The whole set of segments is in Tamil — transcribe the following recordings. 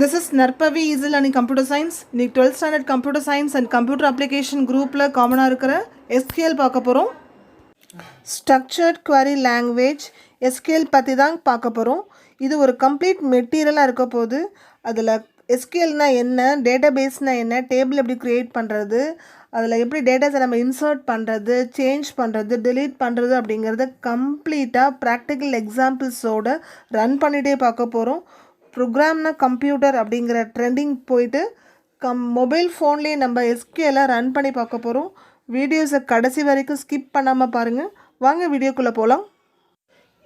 This is Narpavi Easy Learning Computer Science. இன்னைக்கு 12th Standard Computer Science and Computer Application குரூப்பில் காமனாக இருக்கிற SQL பார்க்க போகிறோம். Structured Query Language SQL பற்றி தான் பார்க்க போகிறோம். இது ஒரு கம்ப்ளீட் மெட்டீரியலாக இருக்க போது அதில் SQLனா என்ன, டேட்டாபேஸ்னால் என்ன, டேபிள் எப்படி க்ரியேட் பண்ணுறது, அதில் எப்படி டேட்டாஸை நம்ம இன்சர்ட் பண்ணுறது, சேஞ்ச் பண்ணுறது, delete பண்ணுறது அப்படிங்கிறத கம்ப்ளீட்டாக ப்ராக்டிக்கல் எக்ஸாம்பிள்ஸோடு ரன் பண்ணிகிட்டே பார்க்க போகிறோம். ப்ரோக்ராம்னா கம்ப்யூட்டர் அப்படிங்கிற ட்ரெண்டிங் போயிட்டு மொபைல் ஃபோன்லேயே நம்ம எஸ்கியூஎல்லை ரன் பண்ணி பார்க்க போகிறோம். வீடியோஸை கடைசி வரைக்கும் ஸ்கிப் பண்ணாமல் பாருங்கள். வாங்க வீடியோக்குள்ளே போகலாம்.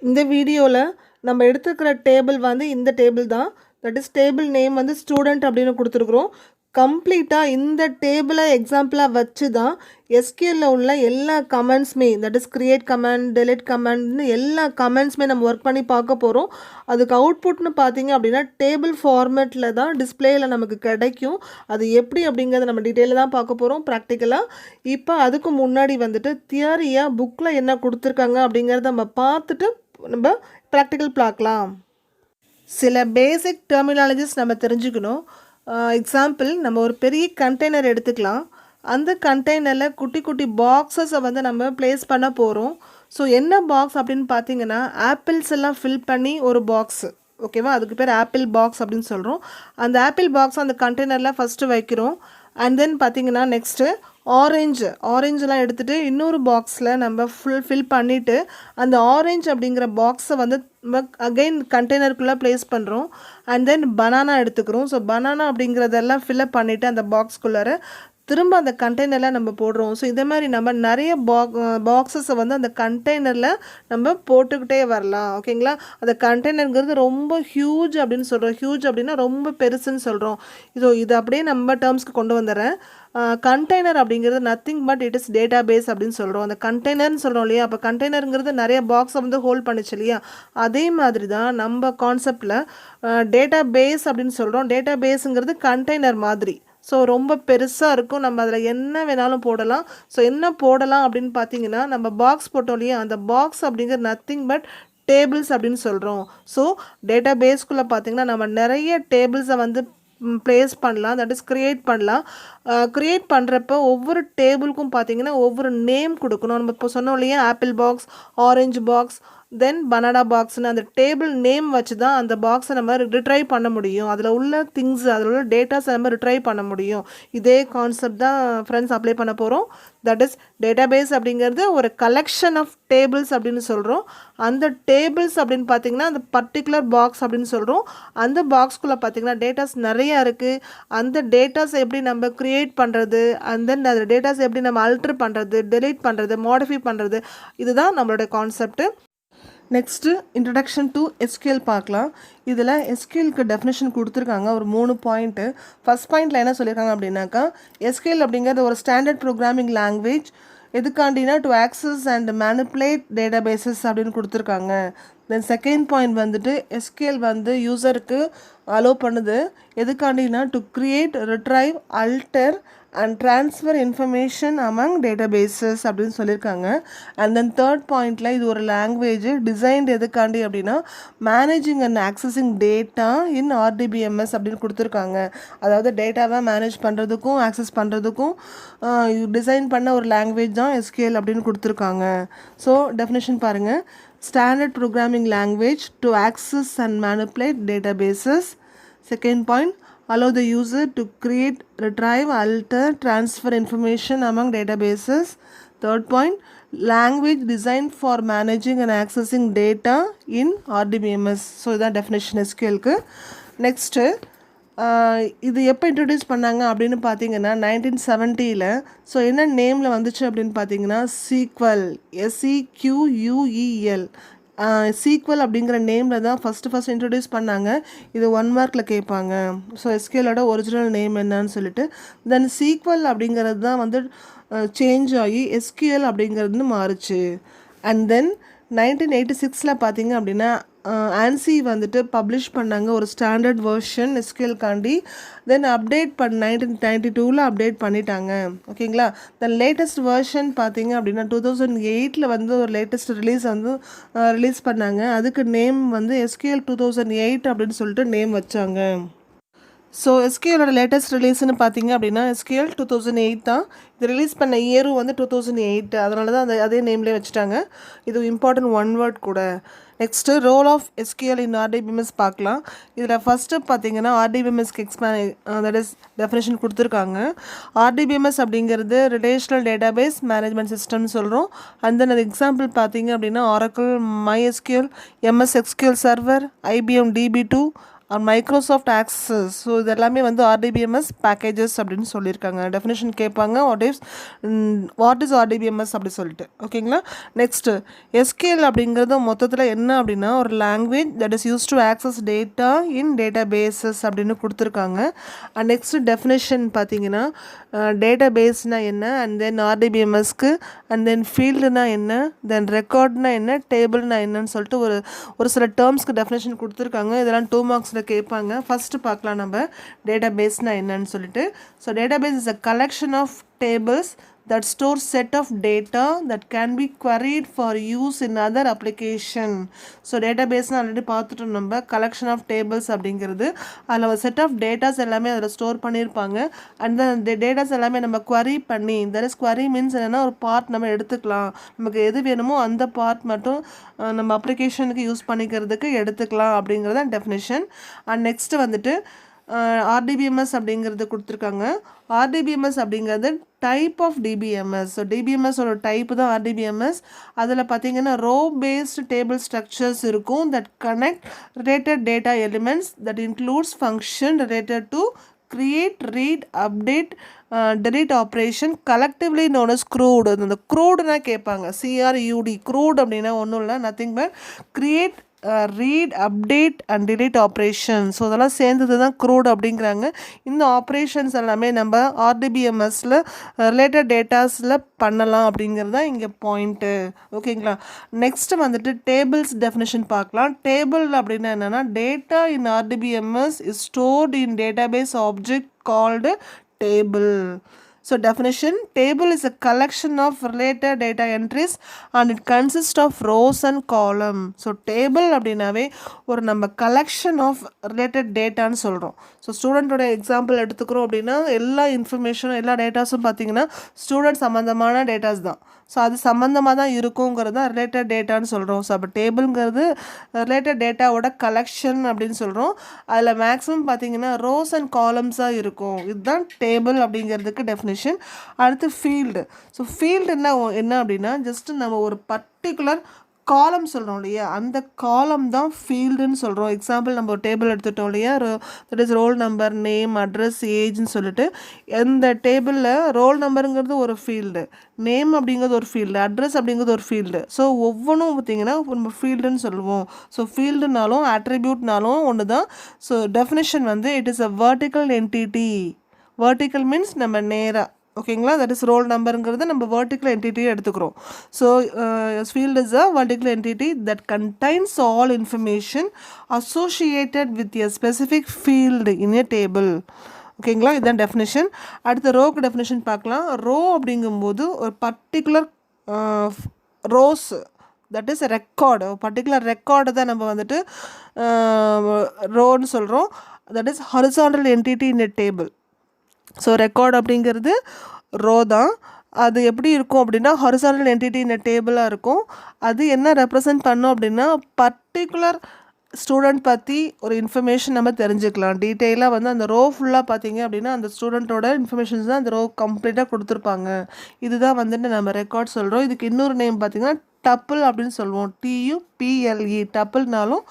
இந்த வீடியோவில் நம்ம எடுத்துக்கிற டேபிள் வந்து இந்த டேபிள் தான். தட் இஸ் டேபிள் நேம் வந்து ஸ்டூடெண்ட் அப்படின்னு கொடுத்துருக்குறோம். கம்ப்ளீட்டாக இந்த டேபிளை எக்ஸாம்பிளாக வச்சு தான் எஸ்கியூஎல்ல உள்ள எல்லா கமெண்ட்ஸுமே, that is create comment, delete கமெண்ட்னு எல்லா கமெண்ட்ஸுமே நம்ம ஒர்க் பண்ணி பார்க்க போகிறோம். அதுக்கு அவுட்புட்னு பார்த்தீங்க அப்படின்னா டேபிள் ஃபார்மேட்டில் தான் டிஸ்பிளேயில் நமக்கு கிடைக்கும். அது எப்படி அப்படிங்கிறத நம்ம டீட்டெயிலில் தான் பார்க்க போகிறோம் ப்ராக்டிக்கலாக. இப்போ அதுக்கு முன்னாடி வந்துட்டு தியரியாக புக்கில் என்ன கொடுத்துருக்காங்க அப்படிங்கிறத நம்ம பார்த்துட்டு நம்ம ப்ராக்டிக்கல் பார்க்கலாம். சில பேசிக் டெர்மினாலஜிஸ் நம்ம தெரிஞ்சுக்கணும். எக்ஸாம்பிள், நம்ம ஒரு பெரிய கண்டெய்னர் எடுத்துக்கலாம். அந்த கண்டெய்னரில் குட்டி குட்டி பாக்ஸஸை வந்து நம்ம ப்ளேஸ் பண்ண போகிறோம். ஸோ என்ன பாக்ஸ் அப்படின்னு பார்த்தீங்கன்னா ஆப்பிள்ஸ் எல்லாம் ஃபில் பண்ணி ஒரு பாக்ஸு, ஓகேவா? அதுக்கு பேர் ஆப்பிள் பாக்ஸ் அப்படின்னு சொல்கிறோம். அந்த ஆப்பிள் பாக்ஸ் அந்த கண்டெய்னரில் ஃபஸ்ட்டு வைக்கிறோம். அண்ட் தென் பார்த்திங்கன்னா நெக்ஸ்ட்டு ஆரேஞ்செலாம் எடுத்துகிட்டு இன்னொரு பாக்ஸில் நம்ம ஃபில் பண்ணிவிட்டு அந்த ஆரேஞ்ச் அப்படிங்கிற பாக்ஸை வந்து நம்ம அகெயின் கண்டெய்னருக்குள்ளே ப்ளேஸ் பண்ணுறோம். அண்ட் தென் பனானா எடுத்துக்கிறோம். ஸோ பனானா அப்படிங்கிறதெல்லாம் ஃபில்அப் பண்ணிவிட்டு அந்த பாக்ஸ்குள்ளார திரும்ப அந்த கண்டெய்னரில் நம்ம போடுறோம். ஸோ இதே மாதிரி நம்ம நிறைய பாக்ஸஸை வந்து அந்த கண்டெய்னரில் நம்ம போட்டுக்கிட்டே வரலாம், ஓகேங்களா? அந்த கண்டெய்னருங்கிறது ரொம்ப ஹியூஜ் அப்படின்னு சொல்கிறோம். ஹியூஜ் அப்படின்னா ரொம்ப பெருசுன்னு சொல்கிறோம். ஸோ இது அப்படியே நம்ம டேர்ம்ஸ்க்கு கொண்டு வந்துடுறேன். கண்டெய்னர் அப்படிங்கிறது nothing but it is database அப்படின்னு சொல்கிறோம். அந்த கண்டெய்னர்னு சொல்கிறோம் இல்லையா? அப்போ கண்டெய்னருங்கிறது நிறைய பாக்ஸை வந்து ஹோல்ட் பண்ணிச்சு இல்லையா? அதே மாதிரி தான் நம்ம கான்செப்டில் டேட்டா பேஸ் அப்படின்னு சொல்கிறோம். டேட்டா பேஸுங்கிறது கண்டெய்னர் மாதிரி. ஸோ ரொம்ப பெருசாக இருக்கும். நம்ம அதில் என்ன வேணாலும் போடலாம். ஸோ என்ன போடலாம் அப்படின்னு பார்த்தீங்கன்னா நம்ம பாக்ஸ் போட்டோம் இல்லையா? அந்த பாக்ஸ் அப்படிங்கிறது நத்திங் பட் டேபிள்ஸ் அப்படின்னு சொல்கிறோம். ஸோ டேட்டா பேஸ்க்குள்ளே பார்த்தீங்கன்னா நம்ம நிறைய டேபிள்ஸை வந்து ப்ளேஸ் பண்ணலாம், தட் இஸ் க்ரியேட் பண்ணலாம். க்ரியேட் பண்ணுறப்ப ஒவ்வொரு டேபிளுக்கும் பார்த்தீங்கன்னா ஒவ்வொரு நேம் கொடுக்கணும். நம்ம இப்போ சொன்னோம் இல்லையா? ஆப்பிள் பாக்ஸ், ஆரஞ்சு பாக்ஸ், தென் பனானா பாக்ஸ்னு அந்த டேபிள் நேம் வச்சு தான் அந்த பாக்ஸை நம்ம ரிட்ரைவ் பண்ண முடியும். அதில் உள்ள திங்ஸ், அதில் உள்ள டேட்டாஸை நம்ம ரிட்ரைவ் பண்ண முடியும். இதே கான்செப்ட் தான் ஃப்ரெண்ட்ஸ் அப்ளை பண்ண போகிறோம். தட் இஸ் டேட்டாபேஸ் அப்படிங்கிறது ஒரு கலெக்ஷன் ஆஃப் டேபிள்ஸ் அப்படின்னு சொல்கிறோம். அந்த டேபிள்ஸ் அப்படின்னு பார்த்தீங்கன்னா அந்த பர்டிகுலர் பாக்ஸ் அப்படின்னு சொல்கிறோம். அந்த பாக்ஸ்குள்ளே பார்த்தீங்கன்னா டேட்டாஸ் நிறையா இருக்குது. அந்த டேட்டாஸை எப்படி நம்ம க்ரியேட் பண்ணுறது, அண்ட் தென் அந்த டேட்டாஸை எப்படி நம்ம அல்ட்ரு பண்ணுறது, டெலீட் பண்ணுறது, மாடிஃபை பண்ணுறது, இதுதான் நம்மளோட concept. Next introduction to SQL பார்க்கலாம். இதில் எஸ்கியூஎலுக்கு டெஃபினேஷன் கொடுத்துருக்காங்க ஒரு 3 பாயிண்ட்டு. ஃபஸ்ட் பாயிண்டில் என்ன சொல்லியிருக்காங்க அப்படின்னாக்கா, எஸ்கியூஎல் அப்படிங்கிறது ஒரு ஸ்டாண்டர்ட் ப்ரோக்ராமிங் லாங்குவேஜ். எதுக்காண்டினா to access and manipulate databases அப்படின்னு கொடுத்துருக்காங்க. தென் செகண்ட் பாயிண்ட் வந்துட்டு எஸ்கியூஎல் வந்து யூசருக்கு அலோவ் பண்ணுது. எதுக்காண்டினா to create, retrieve, alter and transfer information among databases அப்படின்னு சொல்லியிருக்காங்க. அண்ட் தென் தேர்ட் பாயிண்டில் இது ஒரு லாங்குவேஜ் டிசைன்டு எதுக்காண்டி அப்படின்னா managing and accessing data in RDBMS அப்படின்னு கொடுத்துருக்காங்க. அதாவது டேட்டாவை மேனேஜ் பண்ணுறதுக்கும் ஆக்சஸ் பண்ணுறதுக்கும் டிசைன் பண்ண ஒரு லாங்குவேஜ் தான் எஸ்கியூஎல் அப்படின்னு கொடுத்துருக்காங்க. ஸோ டெஃபினேஷன் பாருங்கள். Standard programming language to access and manipulate databases. Second point, allow the user to create, retrieve, alter, transfer information among databases. Third point, language designed for managing and accessing data in RDBMS. So that definition SQL க்கு. Next, இது எப்போ இன்ட்ரடியூஸ் பண்ணாங்க அப்படின்னு பார்த்தீங்கன்னா 1970. ஸோ என்ன நேமில் வந்துச்சு அப்படின்னு பார்த்தீங்கன்னா சீக்வல், SEQUEL. சீக்வல் அப்படிங்கிற நேமில் தான் ஃபஸ்ட்டு இன்ட்ரடியூஸ் பண்ணாங்க. இது 1 மார்க்கில் கேட்பாங்க. ஸோ எஸ்கியூஎலோட ஒரிஜினல் நேம் என்னன்னு சொல்லிட்டு தென் சீக்வல் அப்படிங்கிறது தான் வந்து சேஞ்ச் ஆகி எஸ்கியூஎல் அப்படிங்கிறது மாறுச்சு. அண்ட் தென் 1986 பார்த்தீங்க அப்படின்னா ஆன்சி வந்துட்டு பப்ளிஷ் பண்ணாங்க ஒரு ஸ்டாண்டர்ட் வெர்ஷன் எஸ்கியூஎல்காண்டி. தென் அப்டேட் 1992 அப்டேட் பண்ணிட்டாங்க, ஓகேங்களா? தென் லேட்டஸ்ட் வெர்ஷன் பார்த்தீங்க அப்படின்னா 2008 வந்து ஒரு லேட்டஸ்ட் ரிலீஸ் பண்ணாங்க. அதுக்கு நேம் வந்து SQL 2008 அப்படின்னு சொல்லிட்டு நேம் வச்சாங்க. ஸோ எஸ்கியூலோட லேட்டஸ்ட் ரிலீஸ்னு பார்த்தீங்க அப்படின்னா எஸ்கியூஎல் 2008 தான். இது ரிலீஸ் பண்ண இயரும் வந்து 2008, அதனால தான் அதே நேம்லேயே வச்சுட்டாங்க. இது இம்பார்ட்டன்ட் ஒன் வேர்ட் கூட. Next role of SQL in RDBMS பார்க்கலாம். இதில் ஃபஸ்ட்டு பார்த்தீங்கன்னா ஆர்டிபிஎம்எஸ்க்கு தட் இஸ் டெஃபினேஷன் கொடுத்துருக்காங்க. ஆர்டிபிஎம்எஸ் அப்படிங்கிறது ரிலேஷனல் டேட்டாபேஸ் மேனேஜ்மெண்ட் சிஸ்டம்னு சொல்கிறோம். அண்ட் தென் அது எக்ஸாம்பிள் பார்த்தீங்க அப்படின்னா Oracle, MySQL, MS SQL server, IBM DB2 or Microsoft Access. So இது எல்லாமே வந்து ஆர்டிபிஎம்எஸ் பேக்கேஜஸ் அப்படின்னு சொல்லியிருக்காங்க. டெஃபினேஷன் கேட்பாங்க, வாட் இஸ் ஆர்டிபிஎம்எஸ் அப்படி சொல்லிட்டு. ஓகேங்களா. நெக்ஸ்ட்டு எஸ்கியூஎல் அப்படிங்கிறது மொத்தத்தில் என்ன அப்படின்னா ஒரு language that is use to access data in databases அப்படின்னு கொடுத்துருக்காங்க. அண்ட் நெக்ஸ்ட்டு டெஃபினேஷன் பார்த்தீங்கன்னா டேட்டா பேஸ்னால் என்ன, அண்ட் தென் ஆர்டிபிஎம்எஸ்க்கு, அண்ட் தென் ஃபீல்டுனா என்ன, தென் ரெக்கார்ட்னா என்ன, டேபிள்னா என்னன்னு சொல்லிட்டு ஒரு சில டேர்ம்ஸ்க்கு டெஃபினேஷன் கொடுத்துருக்காங்க. இதெல்லாம் 2 மார்க்ஸில் கேட்பாங்க. ஃபஸ்ட்டு பார்க்கலாம் நம்ம டேட்டா பேஸ்னால் என்னன்னு சொல்லிட்டு. So database is a collection of tables that stores set of data that can be queried for use in other application. So டேட்டாபேஸ்னால் ஆல்ரெடி பார்த்துட்டோம் நம்ம. கலெக்ஷன் ஆஃப் டேபிள்ஸ் அப்படிங்கிறது அதில் ஒரு செட் ஆஃப் டேட்டாஸ் எல்லாமே அதில் ஸ்டோர் பண்ணியிருப்பாங்க. அந்த டேட்டாஸ் எல்லாமே நம்ம query பண்ணி, தட் இஸ் query மீன்ஸ் என்னென்னா ஒரு பார்ட் நம்ம எடுத்துக்கலாம். நமக்கு எது வேணுமோ அந்த பார்ட் மட்டும் நம்ம அப்ளிகேஷனுக்கு யூஸ் பண்ணிக்கிறதுக்கு எடுத்துக்கலாம் அப்படிங்கிறது டெஃபினேஷன். அண்ட் நெக்ஸ்ட்டு வந்துட்டு ஆர்டிபிஎம்எஸ் அப்படிங்கிறது கொடுத்துருக்காங்க. ஆர்டிபிஎம்எஸ் அப்படிங்கிறது டைப் ஆஃப் டிபிஎம்எஸ். ஸோ டிபிஎம்எஸோட டைப்பு தான் ஆர்டிபிஎம்எஸ். அதில் பார்த்தீங்கன்னா ரோ பேஸ்டு டேபிள் ஸ்ட்ரக்சர்ஸ் இருக்கும் that connect related data elements that includes function related to create, read, update, delete operation collectively known as CRUD. அந்த CRUDனா கேட்பாங்க. CRUD. CRUD அப்படின்னா ஒன்றும் இல்லை, nothing but create, read, update and delete operation. So அதெல்லாம் சேர்ந்தது தான் CRUD அப்படிங்கிறாங்க. இந்த ஆப்ரேஷன்ஸ் எல்லாமே நம்ம ஆர்டிபிஎம்எஸில் ரிலேட்டட் டேட்டாஸில் பண்ணலாம் அப்படிங்கிறது தான் இங்கே பாயிண்ட்டு. ஓகேங்களா. நெக்ஸ்ட்டு வந்துட்டு டேபிள்ஸ் டெஃபினேஷன் பார்க்கலாம். டேபிள் அப்படின்னா என்னென்னா data in RDBMS is stored in database object called table. So definition, table is a collection of related data entries and it consists of rows and column. So table அப்படினாவே ஒரு நம்ம collection of related dataன்னு சொல்கிறோம். ஸோ ஸ்டூடெண்ட்டோட எக்ஸாம்பிள் எடுத்துக்கிறோம் அப்படின்னா எல்லா இன்ஃபர்மேஷனும் எல்லா டேட்டாஸும் பார்த்திங்கன்னா ஸ்டூடெண்ட் சம்மந்தமான டேட்டாஸ் தான். ஸோ அது சம்மந்தமாக தான் இருக்குங்கிறது தான் ரிலேட்டட் டேட்டான்னு சொல்கிறோம். ஸோ அப்போ டேபிள்ங்கிறது ரிலேட்டட் டேட்டாவோட கலெக்ஷன் அப்படின்னு சொல்கிறோம். அதில் மேக்ஸிமம் பார்த்திங்கன்னா ரோஸ் அண்ட் காலம்ஸாக இருக்கும். இதுதான் டேபிள் அப்படிங்கிறதுக்கு டெஃபினிஷன். அடுத்து ஃபீல்டு. ஸோ ஃபீல்டு என்ன அப்படின்னா ஜஸ்ட்டு நம்ம ஒரு பர்டிகுலர் காலம் சொல்கிறோம் இல்லையா, அந்த காலம் தான் ஃபீல்டுன்னு சொல்கிறோம். எக்ஸாம்பிள் நம்ம ஒரு டேபிள் எடுத்துட்டோம் இல்லையா, that is roll number, name, address, ஏஜ்னு சொல்லிட்டு. இந்த டேபிளில் ரோல் நம்பருங்கிறது ஒரு ஃபீல்டு, நேம் அப்படிங்கிறது ஒரு ஃபீல்டு, அட்ரஸ் அப்படிங்கிறது ஒரு ஃபீல்டு. ஸோ ஒவ்வொன்றும் பார்த்திங்கன்னா நம்ம ஃபீல்டுன்னு சொல்லுவோம். ஸோ ஃபீல்டுனாலும் ஆட்ரிபியூட்னாலும் ஒன்று தான். ஸோ டெஃபினேஷன் வந்து it is a vertical entity. Vertical means நம்ம நேராக. ஓகேங்களா. தட் இஸ் ரோல் நம்பருங்கிறது நம்ம வெர்டிக்கல் என்டிட்டியை எடுத்துக்கிறோம். So field is a vertical entity that contains all information associated with a specific field in a table. ஓகேங்களா. இதுதான் டெஃபினேஷன். அடுத்த ரோக்கு டெஃபினேஷன் பார்க்கலாம். ரோ அப்படிங்கும்போது ஒரு particular rose that is record, particular record தான் நம்ம வந்துட்டு ரோன்னு சொல்கிறோம். That is horizontal entity in a table. So record அப்படிங்கிறது ரோ தான். அது எப்படி இருக்கும் அப்படின்னா ஹாரிசான்டல் என்டிட்டி இன் டேபிளாக இருக்கும். அது என்ன ரெப்ரசன்ட் பண்ணோம் அப்படின்னா பர்டிகுலர் ஸ்டூடெண்ட் பற்றி ஒரு இன்ஃபர்மேஷன் நம்ம தெரிஞ்சுக்கலாம். டீட்டெயிலாக வந்து அந்த ரோ ஃபுல்லாக பார்த்தீங்க அப்படின்னா அந்த ஸ்டூடெண்ட்டோட இன்ஃபர்மேஷன்ஸ் தான் அந்த ரோ கம்ப்ளீட்டாக கொடுத்துருப்பாங்க. இதுதான் வந்துட்டு நம்ம ரெக்கார்ட் சொல்கிறோம். இதுக்கு இன்னொரு நேம் பார்த்திங்கன்னா டப்பிள் அப்படின்னு சொல்லுவோம். TUPLE. டப்பிள்னாலும்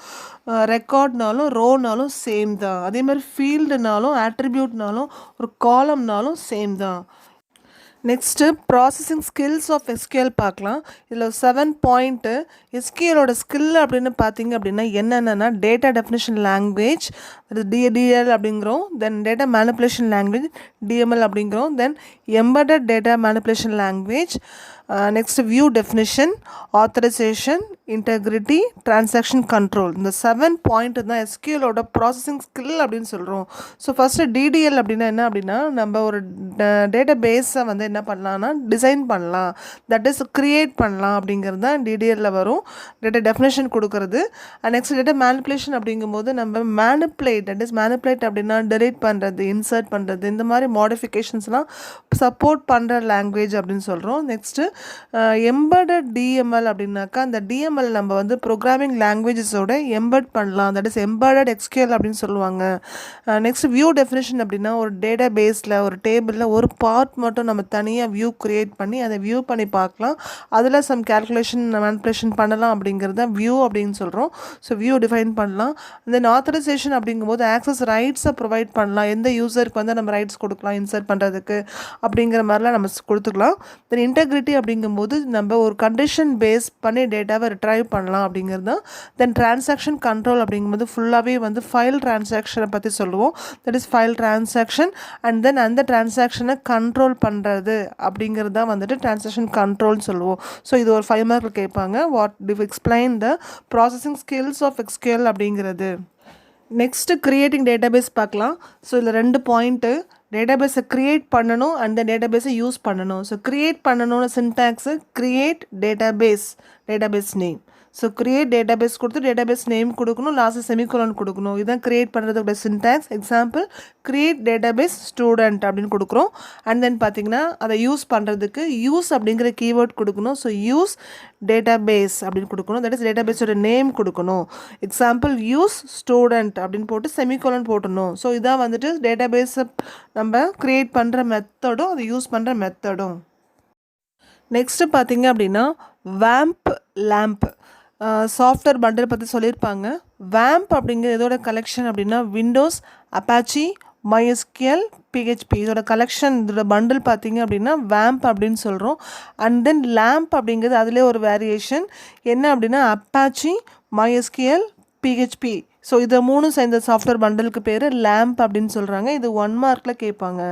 ரெக்கார்ட்னாலும் ரோனாலும் சேம் தான். அதே மாதிரி ஃபீல்டுனாலும் ஆட்ரிபியூட்னாலும் ஒரு காலம்னாலும் சேம் தான். Next processing skills of SQL பார்க்கலாம். இதில் 7 பாயிண்ட்டு. எஸ்கியூஎலோட ஸ்கில் அப்படின்னு பார்த்தீங்க அப்படின்னா என்னென்னா டேட்டா டெஃபினிஷன் லாங்குவேஜ், DDL அப்படிங்கிறோம். Then data manipulation language, DML அப்படிங்கிறோம். Then embedded data manipulation language, next view definition, authorisation, integrity, transaction control. இந்த 7 பாயிண்ட் தான் எஸ்கியூஎலோட ப்ராசஸிங் ஸ்கில் அப்படின்னு சொல்கிறோம். ஸோ ஃபஸ்ட்டு டிடிஎல் அப்படின்னா என்ன அப்படின்னா, நம்ம ஒரு டேட்டா பேஸை வந்து என்ன பண்ணலாம்னா டிசைன் பண்ணலாம், தட் இஸ் க்ரியேட் பண்ணலாம் அப்படிங்கிறது தான் டிடிஎல்ல வரும். டேட்டா டெஃபினேஷன் கொடுக்கறது. நெக்ஸ்ட் டேட்டா மேனிப்புலேஷன் அப்படிங்கும்போது நம்ம மேனிப்புலேட், தட் இஸ் மேனிப்புலேட் அப்படின்னா டெலீட் பண்ணுறது, இன்சர்ட் பண்ணுறது, இந்த மாதிரி மாடிஃபிகேஷன்ஸ்லாம் சப்போர்ட் பண்ணுற லாங்குவேஜ் அப்படின்னு சொல்கிறோம். நெக்ஸ்ட்டு எம்பெடட் டிஎம்எல் அப்படின்னாக்கா, அந்த டிஎம்எல் நம்ம வந்து ப்ரோக்ராமிங் லாங்குவேஜஸோட எம்பெட் பண்ணலாம், தட் இஸ் எம்பெடட் எக்ஸ்கியூஎல் அப்படின்னு சொல்லுவாங்க. நெக்ஸ்ட் வியூ டெஃபினேஷன் அப்படின்னா, ஒரு டேட்டா பேஸில் ஒரு டேபிளில் ஒரு பார்ட் மட்டும் நம்ம தனியாக வியூ க்ரியேட் பண்ணி அதை வியூ பண்ணி பார்க்கலாம், அதில் சம் கேல்குலேஷன் மேனிப்புலேஷன் பண்ணலாம் அப்படிங்கிறது தான் வியூ அப்படின்னு சொல்கிறோம். ஸோ வியூ டிஃபைன் பண்ணலாம். தென் ஆத்தரைசேஷன் அப்படிங்கும்போது ஆக்சஸ் ரைட்ஸை ப்ரொவைட் பண்ணலாம், எந்த யூசருக்கு வந்து நம்ம ரைட்ஸ் கொடுக்கலாம் இன்சர்ட் பண்ணுறதுக்கு அப்படிங்கிற மாதிரிலாம் நம்ம கொடுத்துக்கலாம். தென் இன்டெகிரிட்டி அப்படிங்கும்போது நம்ம ஒரு கண்டிஷன் பேஸ் பண்ணி டேட்டாவை ரிட்ரைவ் பண்ணலாம் அப்படிங்கிறது தான். தென் டிரான்சாக்ஷன் கண்ட்ரோல் அப்படிங்கும்போது ஃபுல்லாகவே வந்து ஃபைல் டிரான்சாக்ஷனை பற்றி சொல்லுவோம், that is file transaction. And then அந்த டிரான்சாக்ஷனை கண்ட்ரோல் பண்ணுறது அப்படிங்கிறது தான் வந்துட்டு டிரான்சாக்ஷன் கண்ட்ரோல்னு சொல்லுவோம். ஸோ இது ஒரு 5 மார்க்கில் கேட்பாங்க. வாட் டிவ் explain the processing skills of SQL அப்படிங்கிறது. நெக்ஸ்ட்டு க்ரியேட்டிங் டேட்டாபேஸ் பார்க்கலாம். ஸோ இதில் 2 பாயிண்ட்டு, டேட்டாபேஸை க்ரியேட் பண்ணணும் அண்ட் தென் டேட்டாபேஸை யூஸ் பண்ணணும். ஸோ க்ரியேட் பண்ணணும்னு syntax create database, database name. So create database கொடுத்து டேட்டாபேஸ் நேம் கொடுக்கணும், லாஸ்ட்டு செமிகோலன் கொடுக்கணும். இதுதான் க்ரியேட் பண்ணுறதுடைய syntax. Example create database student அப்படின்னு கொடுக்குறோம். அண்ட் தென் பார்த்திங்கன்னா அதை யூஸ் பண்ணுறதுக்கு யூஸ் அப்படிங்கிற கீவேர்ட் கொடுக்கணும். ஸோ யூஸ் டேட்டாபேஸ் அப்படின்னு கொடுக்கணும், தட் இஸ் டேட்டாபேஸோட நேம் கொடுக்கணும். எக்ஸாம்பிள் யூஸ் ஸ்டூடெண்ட் அப்படின்னு போட்டு செமிகோலன் போட்டணும். ஸோ இதான் வந்துட்டு டேட்டாபேஸை நம்ம க்ரியேட் பண்ணுற மெத்தடும் அதை யூஸ் பண்ணுற மெத்தடும். நெக்ஸ்ட்டு பார்த்திங்க அப்படின்னா வேம்ப் லேம்ப் சாஃப்ட்வேர் பண்டில் பற்றி சொல்லியிருப்பாங்க. வேம்ப் அப்படிங்கிற இதோட கலெக்ஷன் அப்படின்னா விண்டோஸ், அப்பாச்சி, MySQL, PHP இதோட கலெக்ஷன், இதோட பண்டில் பார்த்திங்க அப்படின்னா வேம்ப் அப்படின்னு சொல்கிறோம். அண்ட் தென் லேம்ப் அப்படிங்கிறது அதிலே ஒரு வேரியேஷன் என்ன அப்படின்னா அப்பாச்சி, MySQL, PHP. ஸோ இதை 3 சேர்ந்த சாஃப்ட்வேர் பண்டலுக்கு பேர் லேம்ப் அப்படின்னு சொல்கிறாங்க. இது 1 மார்க்கில் கேட்பாங்க.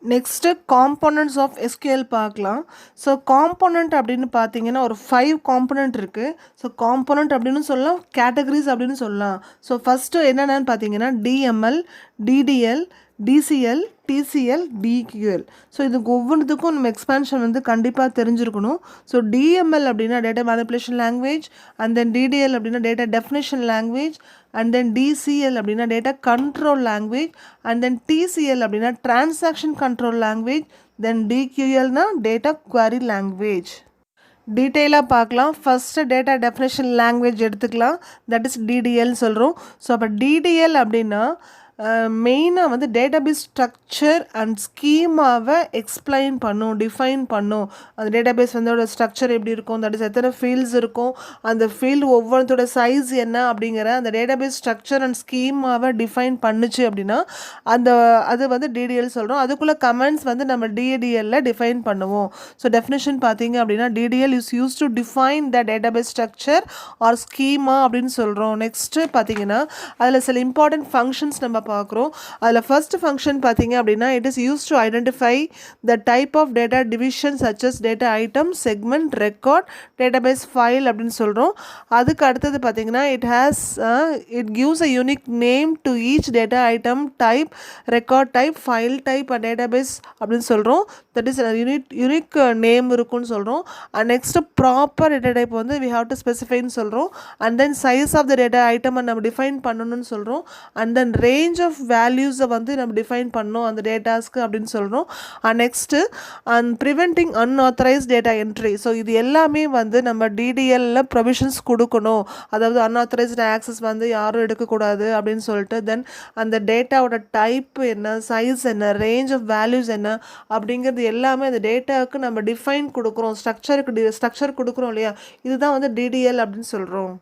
நெக்ஸ்ட்டு காம்போனன்ட்ஸ் ஆஃப் எஸ்கியூஎல் பார்க்கலாம். ஸோ காம்போனண்ட் அப்படின்னு பார்த்தீங்கன்னா ஒரு 5 காம்போனண்ட் இருக்குது. ஸோ காம்போனண்ட் அப்படின்னு சொல்லலாம், கேட்டகரிஸ் அப்படின்னு சொல்லலாம். ஸோ ஃபஸ்ட்டு என்னென்னு பார்த்தீங்கன்னா DML, DDL, DCL, DCL, DQL. So இதுக்கு ஒவ்வொன்றுத்துக்கும் நம்ம எக்ஸ்பேன்ஷன் வந்து கண்டிப்பாக தெரிஞ்சிருக்கணும். ஸோ டிஎம்எல் அப்படின்னா data manipulation language, and then DDL அப்படின்னா data definition language, and then DCL அப்படின்னா data control language, and then DCL அப்படின்னா டிரான்சாக்ஷன் கண்ட்ரோல் லாங்குவேஜ், தென் டிக்யூஎல்னா டேட்டா குவரி லாங்குவேஜ். டீட்டெயிலாக பார்க்கலாம். ஃபஸ்ட்டு டேட்டா டெஃபினேஷன் லாங்குவேஜ் எடுத்துக்கலாம், தட் இஸ் டிடிஎல் சொல்கிறோம். ஸோ அப்போ டிடிஎல் அப்படின்னா மெயினாக வந்து டேட்டாபேஸ் ஸ்ட்ரக்சர் அண்ட் ஸ்கீமாவை எக்ஸ்பிளைன் பண்ணும், டிஃபைன் பண்ணும். அந்த டேட்டாபேஸ் வந்து அதோட ஸ்ட்ரக்சர் எப்படி இருக்கும், தட் இஸ் எத்தனை ஃபீல்ட்ஸ் இருக்கும், அந்த ஃபீல்டு ஒவ்வொருத்தோட சைஸ் என்ன அப்படிங்கிற அந்த டேட்டாபேஸ் ஸ்ட்ரக்சர் அண்ட் ஸ்கீமாவை டிஃபைன் பண்ணுச்சு அப்படின்னா அது வந்து டிடிஎல் சொல்கிறோம். அதுக்குள்ளே கமெண்ட்ஸ் வந்து நம்ம டிடிஎல்ல டிஃபைன் பண்ணுவோம். ஸோ டெஃபினேஷன் பார்த்தீங்க அப்படின்னா DDL is use to define the database structure or schema அப்படின்னு சொல்கிறோம். நெக்ஸ்ட்டு பார்த்தீங்கன்னா அதில் சில இம்பார்ட்டன்ட் ஃபங்க்ஷன்ஸ் நம்ம பார்க்குறோம். அதில் ஃபர்ஸ்ட் ஃபங்க்ஷன் பார்த்தீங்க அப்படின்னா it is use to identify the type of data division such as data item, segment, record, database file அப்படின்னு சொல்கிறோம். அதுக்கு அடுத்தது பார்த்தீங்கன்னா it gives a unique name to each data item, type, record type, file type and database அப்படின்னு சொல்கிறோம். தட் இஸ் யூனிக் நேம் இருக்குன்னு சொல்கிறோம். And next proper data type வந்து வி ஹாவ் டு ஸ்பெசிஃபைன்னு சொல்கிறோம். And then size of the data item நம்ம டிஃபைன் பண்ணணும்னு சொல்கிறோம். அண்ட் தென் ரேஞ்ச் ஆஃப் வேல்யூஸை வந்து நம்ம டிஃபைன் பண்ணணும் அந்த டேட்டாஸ்க்கு அப்படின்னு சொல்கிறோம். Next and preventing unauthorised data entry. So இது எல்லாமே வந்து நம்ம டிடிஎல்ல ப்ரொவிஷன்ஸ் கொடுக்கணும், அதாவது அன்ஆத்தரைஸ்டு ஆக்சஸ் வந்து யாரும் எடுக்கக்கூடாது அப்படின்னு சொல்லிட்டு. தென் அந்த டேட்டாவோட டைப் என்ன, சைஸ் என்ன, ரேஞ்ச் ஆஃப் வேல்யூஸ் என்ன அப்படிங்கிறது எல்லாமே அந்த டேட்டாவுக்கு நம்ம டிஃபைன் கொடுக்குறோம், ஸ்ட்ரக்சர் கொடுக்குறோம் இல்லையா, இதுதான் வந்து டிடிஎல் அப்படின்னு சொல்கிறோம்.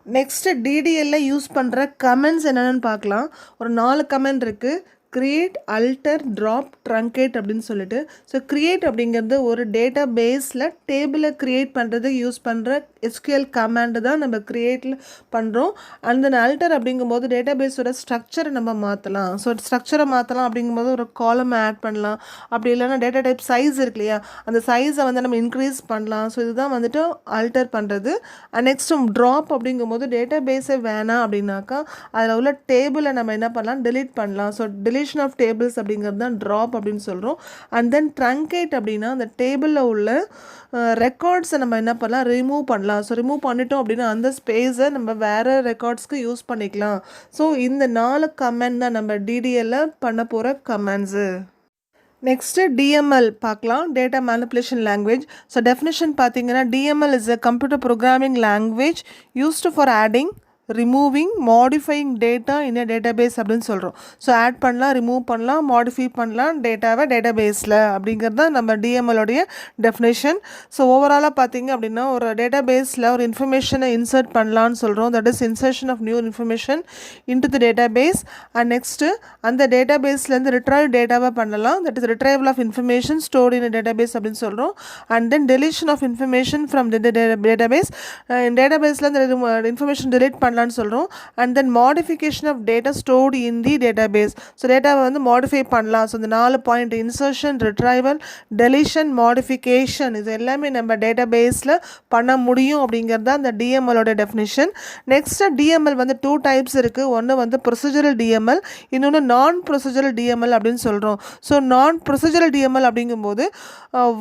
நெக்ஸ்ட்டு டிடிஎல்ல யூஸ் பண்ணுற கமெண்ட்ஸ் என்னென்னு பார்க்கலாம். ஒரு 4 கமெண்ட் இருக்குது. கிரியேட், அல்டர், ட்ராப், ட்ரங்கேட் அப்படின்னு சொல்லிட்டு. ஸோ கிரியேட் அப்படிங்கிறது ஒரு டேட்டா பேஸில் டேபிளை க்ரியேட் பண்ணுறதுக்கு யூஸ் பண்ணுற எஸ்கியூஎல் கமாண்டு தான் நம்ம க்ரியேட்டில் பண்ணுறோம். அண்ட் தென் அல்டர் அப்படிங்கும்போது டேட்டா பேஸோட ஸ்ட்ரக்சரை நம்ம மாற்றலாம். ஸோ ஸ்ட்ரக்சரை மாற்றலாம் அப்படிங்கும்போது ஒரு காலம் ஆட் பண்ணலாம். அப்படி இல்லைன்னா டேட்டா டைப் சைஸ் இருக்கு இல்லையா, அந்த சைஸை வந்து நம்ம இன்க்ரீஸ் பண்ணலாம். ஸோ இதுதான் வந்துட்டு அல்டர் பண்ணுறது. அண்ட் நெக்ஸ்ட்டு ட்ராப் அப்படிங்கும்போது டேட்டா பேஸே வேணாம் அப்படின்னாக்கா அதில் உள்ள டேபிளை நம்ம என்ன பண்ணலாம், டெலீட் பண்ணலாம். ஸோ deletion of tables அப்படிங்கிறது தான் ட்ராப் அப்படின்னு சொல்கிறோம். அண்ட் தென் ட்ரங்கேட் அப்படின்னா அந்த டேபிளில் உள்ள ரெக்கார்ட்ஸை நம்ம என்ன பண்ணலாம், ரிமூவ் பண்ணலாம். ஸோ ரிமூவ் பண்ணிட்டோம் அப்படின்னா அந்த ஸ்பேஸை நம்ம வேறு ரெக்கார்ட்ஸ்க்கு யூஸ் பண்ணிக்கலாம். ஸோ இந்த 4 கமெண்ட் தான் நம்ம டிடிஎல்ல பண்ண போகிற கமெண்ட்ஸு. நெக்ஸ்ட்டு டிஎம்எல் பார்க்கலாம், data manipulation language. So definition பார்த்தீங்கன்னா DML is a computer programming language used for adding, removing, modifying data in a database அப்படின்னு சொல்கிறோம். ஸோ ஆட் பண்ணலாம், ரிமூவ் பண்ணலாம், மாடிஃபை பண்ணலாம் டேட்டாவை டேட்டா பேஸில் அப்படிங்கிறது தான் நம்ம டிஎம்எலோடைய டெஃபினேஷன். ஸோ ஓவராலாக பார்த்தீங்க அப்படின்னா ஒரு டேட்டா பேஸில் ஒரு இன்ஃபர்மேஷனை இன்சர்ட் பண்ணலான்னு சொல்கிறோம். That is insertion of new information into the database. And next அந்த டேட்டா பேஸ்லேருந்து ரிட்ரைவ் டேட்டாவை பண்ணலாம். That is retrieval of information stored in database அப்படின்னு சொல்கிறோம். And then deletion of information from database, டேட்டா பேஸ்லேருந்து இன்ஃபர்மேஷன் டெலிட் பண்ணலாம் சொல்கிறோம். And then modification of data stored in the database. So டேட்டாவை வந்து மாடிஃபை பண்ணலாம். ஸோ இந்த 4 point insertion, retrieval, deletion, modification இது எல்லாமே நம்ம டேட்டா பேஸில் பண்ண முடியும் அப்படிங்கிறது தான் அந்த டிஎம்எலோட டெஃபினிஷன். நெக்ஸ்ட்டு டிஎம்எல் வந்து 2 டைப்ஸ் இருக்குது. ஒன்று வந்து ப்ரொசீஜரல் டிஎம்எல், இன்னொன்று நான் ப்ரொசீஜரல் டிஎம்எல் அப்படின்னு சொல்கிறோம். ஸோ நான் ப்ரொசீஜரல் டிஎம்எல் அப்படிங்கும்போது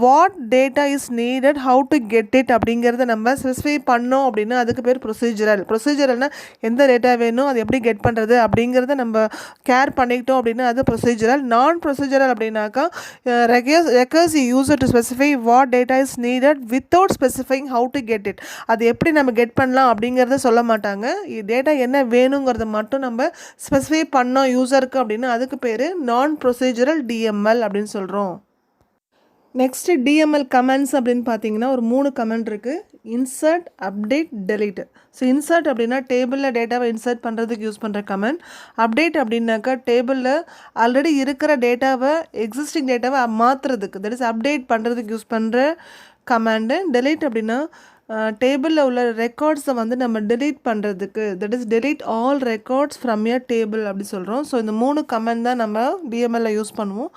what data is needed, how to get it அப்படிங்கிறத நம்ம ஸ்பெசிஃபை பண்ணோம் அப்படின்னா அதுக்கு பேர் ப்ரொசீஜரல். ப்ரொசீஜரல்னால் எந்த டேட்டா வேணும், அது எப்படி கெட் பண்ணுறது அப்படிங்கிறத நம்ம கேர் பண்ணிக்கிட்டோம் அப்படின்னா அது ப்ரொசீஜரல். நான் ப்ரொசீஜரல் அப்படின்னாக்கா requires user to specify what data is needed without specifying how to get it. அது எப்படி நம்ம கெட் பண்ணலாம் அப்படிங்கிறத சொல்ல மாட்டாங்க. டேட்டா என்ன வேணுங்கிறத மட்டும் நம்ம ஸ்பெசிஃபை பண்ணோம் யூசருக்கு அப்படின்னா அதுக்கு பேர் நான் ப்ரொசீஜரல் டிஎம்எல் அப்படின்னு சொல்கிறோம். நெக்ஸ்ட்டு டிஎம்எல் கமெண்ட்ஸ் அப்படின்னு பார்த்தீங்கன்னா ஒரு 3 கமெண்ட் இருக்குது. Insert, update, delete. So insert அப்படின்னா டேபிளில் டேட்டாவை இன்சர்ட் பண்ணுறதுக்கு யூஸ் பண்ணுற கமெண்ட். அப்டேட் அப்படின்னாக்கா டேபிளில் ஆல்ரெடி இருக்கிற டேட்டாவை, எக்ஸிஸ்டிங் டேட்டாவை மாற்றுறதுக்கு, தட் இஸ் அப்டேட் பண்ணுறதுக்கு யூஸ் பண்ணுற கமெண்டு. டெலீட் அப்படின்னா டேபிளில் உள்ள ரெக்கார்ட்ஸை வந்து நம்ம டெலீட் பண்ணுறதுக்கு, that is delete all records from a table அப்படி சொல்கிறோம். ஸோ இந்த 3 கமெண்ட் தான் நம்ம டிஎம்எல்ல யூஸ் பண்ணுவோம்.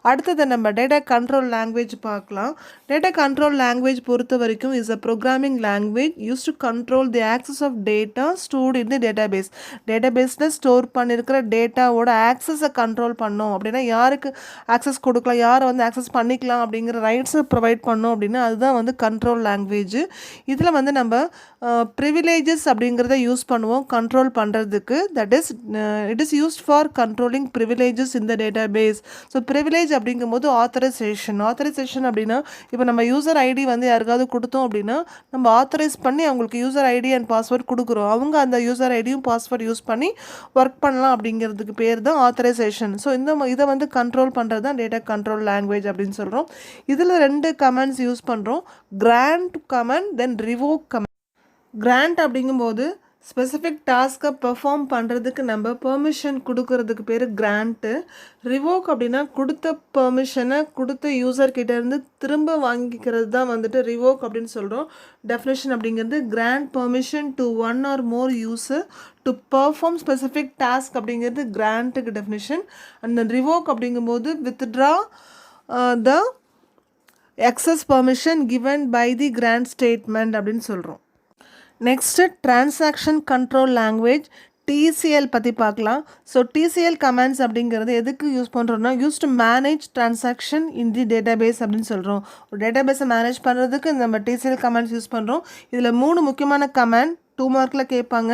அடுத்தது நம்ம டேட்டா கண்ட்ரோல் லாங்குவேஜ் பார்க்கலாம். டேட்டா கண்ட்ரோல் லாங்குவேஜ் பொறுத்த வரைக்கும் is a programming language use to control the access of data stored in the database. டேட்டா பேஸில் ஸ்டோர் பண்ணியிருக்கிற டேட்டாவோட ஆக்சஸை கண்ட்ரோல் பண்ணோம் அப்படின்னா யாருக்கு ஆக்சஸ் கொடுக்கலாம், யாரை வந்து ஆக்சஸ் பண்ணிக்கலாம் அப்படிங்கிற ரைட்ஸை ப்ரொவைட் பண்ணோம் அப்படின்னா அதுதான் வந்து கண்ட்ரோல் லாங்குவேஜ். இதில் வந்து நம்ம ப்ரிவிலேஜஸ் அப்படிங்கிறத யூஸ் பண்ணுவோம் கண்ட்ரோல் பண்ணுறதுக்கு. That is it is used for controlling privileges in the database. So privilege அப்படிங்கும்போது ஆத்தரைசேஷன் அப்படின்னா இப்போ நம்ம யூசர் ஐடி வந்து யாருக்காவது கொடுத்தோம் அப்படின்னா நம்ம ஆத்தரைஸ் பண்ணி அவங்களுக்கு யூசர் ஐடி அண்ட் பாஸ்வேர்ட் கொடுக்குறோம். அவங்க அந்த யூசர் ஐடியும் பாஸ்வேர்ட் யூஸ் பண்ணி ஒர்க் பண்ணலாம் அப்படிங்கிறதுக்கு பேர் தான் ஆத்தரைசேஷன். ஸோ இதை வந்து கண்ட்ரோல் பண்ணுறது தான் டேட்டா கண்ட்ரோல் லாங்குவேஜ் அப்படின்னு சொல்கிறோம். இதில் 2 கமெண்ட்ஸ் யூஸ் பண்ணுறோம். கிராண்ட் கமெண்ட், தென் ரிவோக் கமெண்ட். கிராண்ட் அப்படிங்கும்போது ஸ்பெசிஃபிக் டாஸ்க்கை பெர்ஃபார்ம் பண்ணுறதுக்கு நம்ம பெர்மிஷன் கொடுக்கறதுக்கு பேர் கிராண்ட்டு. ரிவோக் அப்படின்னா கொடுத்த பெர்மிஷனை கொடுத்த யூசர்கிட்டேருந்து திரும்ப வாங்கிக்கிறது தான் வந்துட்டு ரிவோக் அப்படின்னு சொல்கிறோம். டெஃபினேஷன் அப்படிங்கிறது grant permission to 1 or more user to perform specific task அப்படிங்கிறது கிராண்ட்டுக்கு டெஃபினேஷன். அண்ட் ரிவோக் அப்படிங்கும்போது withdraw the access permission given by the grant statement அப்படின்னு சொல்கிறோம். Next transaction control language TCL பற்றி பார்க்கலாம். ஸோ டிசிஎல் கமெண்ட்ஸ் அப்படிங்கிறது எதுக்கு யூஸ் பண்ணுறோம்னா use to manage transaction in the database அப்படின்னு சொல்கிறோம். ஒரு டேட்டா பேஸை மேனேஜ் பண்ணுறதுக்கு நம்ம டிசிஎல் கமெண்ட்ஸ் யூஸ் பண்ணுறோம். இதில் 3 முக்கியமான கமெண்ட் 2 மார்க்கில் கேட்பாங்க.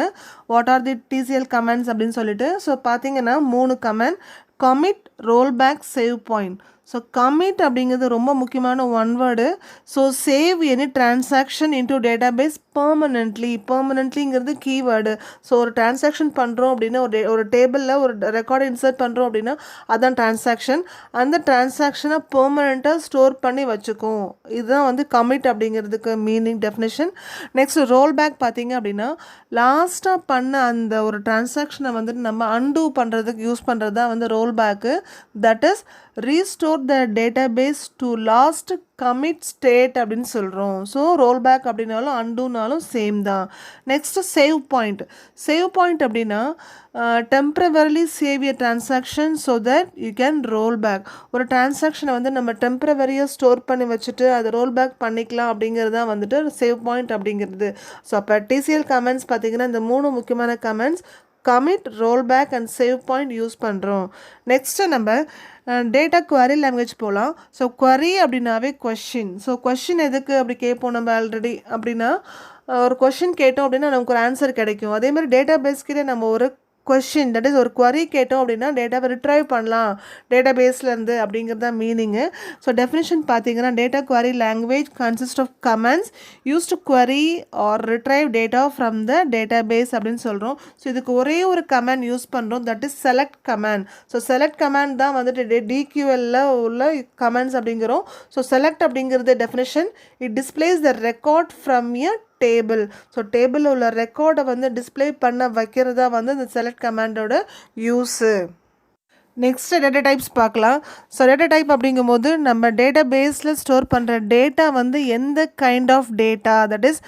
What are the DCL comments அப்படின்னு சொல்லிட்டு. ஸோ பார்த்தீங்கன்னா 3 comment. Commit, roll back, save point. So commit அப்படிங்கிறது ரொம்ப முக்கியமான one word. So save any transaction into database பெர்மனன்ட்லிங்கிறது கீவேர்டு. ஸோ ஒரு டிரான்சாக்ஷன் பண்ணுறோம் அப்படின்னா ஒரு டேபிளில் ஒரு ரெக்கார்டை இன்சர்ட் பண்ணுறோம் அப்படின்னா அதான் டிரான்சாக்ஷன். அந்த டிரான்சாக்ஷனை பெர்மனெண்ட்டாக ஸ்டோர் பண்ணி வச்சுக்கும். இதுதான் வந்து கமிட் அப்படிங்கிறதுக்கு meaning definition. Next roll back பார்த்தீங்க அப்படின்னா லாஸ்ட்டாக பண்ண அந்த ஒரு டிரான்சாக்ஷனை வந்துட்டு நம்ம அன்டூ பண்ணுறதுக்கு யூஸ் பண்ணுறது தான் வந்து roll back. That is restore the database to last commit state அப்படின்னு சொல்கிறோம். ஸோ ரோல் பேக் அப்படின்னாலும் அன்டூனாலும் சேம் தான். நெக்ஸ்ட்டு சேவ் பாயிண்ட் அப்படின்னா temporarily save a transaction so that you can roll back. ஒரு டிரான்சாக்ஷனை வந்து நம்ம டெம்ப்ரவரியாக ஸ்டோர் பண்ணி வச்சுட்டு அதை ரோல் பேக் பண்ணிக்கலாம் அப்படிங்கிறது தான் வந்துட்டு சேவ் பாயிண்ட் அப்படிங்கிறது. ஸோ அப்போ டிசிஎல் கமெண்ட்ஸ் பார்த்திங்கன்னா இந்த 3 முக்கியமான commands commit, roll back and save point use பண்ணுறோம். நெக்ஸ்ட்டு நம்ம டேட்டா குவரி லாங்குவேஜ் போகலாம். ஸோ குவரி அப்படின்னாவே கொஷின். ஸோ கொஷின் எதுக்கு அப்படி கேட்போம் நம்ம ஆல்ரெடி அப்படின்னா ஒரு கொஷின் கேட்டோம் அப்படின்னா நமக்கு ஒரு ஆன்சர் கிடைக்கும். அதே மாதிரி டேட்டா பேஸ்கிட்ட நம்ம ஒரு கொஷின் தட் இஸ் ஒரு குவரி கேட்டோம் அப்படின்னா டேட்டாவை ரிட்ரைவ் பண்ணலாம் டேட்டா பேஸ்லேருந்து அப்படிங்கிறது தான் மீனிங்கு. ஸோ டெஃபினிஷன் பார்த்தீங்கன்னா data query language consist of commands use to query or retrieve data from the database அப்படின்னு சொல்கிறோம். ஸோ இதுக்கு ஒரே ஒரு கமெண்ட் யூஸ் பண்ணுறோம், that is select command. So select command தான் வந்துட்டு டிக்யூஎல்ல உள்ள கமெண்ட்ஸ் அப்படிங்கிறோம். ஸோ செலக்ட் அப்படிங்கிறது definition, it displays the record from a table. So டேபிளில் உள்ள ரெக்கார்டை வந்து டிஸ்பிளே பண்ண வைக்கிறதா வந்து இந்த செலக்ட் கமாண்டோட யூஸு. நெக்ஸ்ட் டேட்டா டைப்ஸ் பார்க்கலாம். ஸோ டேட்டா டைப் அப்படிங்கும்போது நம்ம டேட்டா பேஸில் ஸ்டோர் பண்ணுற டேட்டா வந்து எந்த kind of data, that is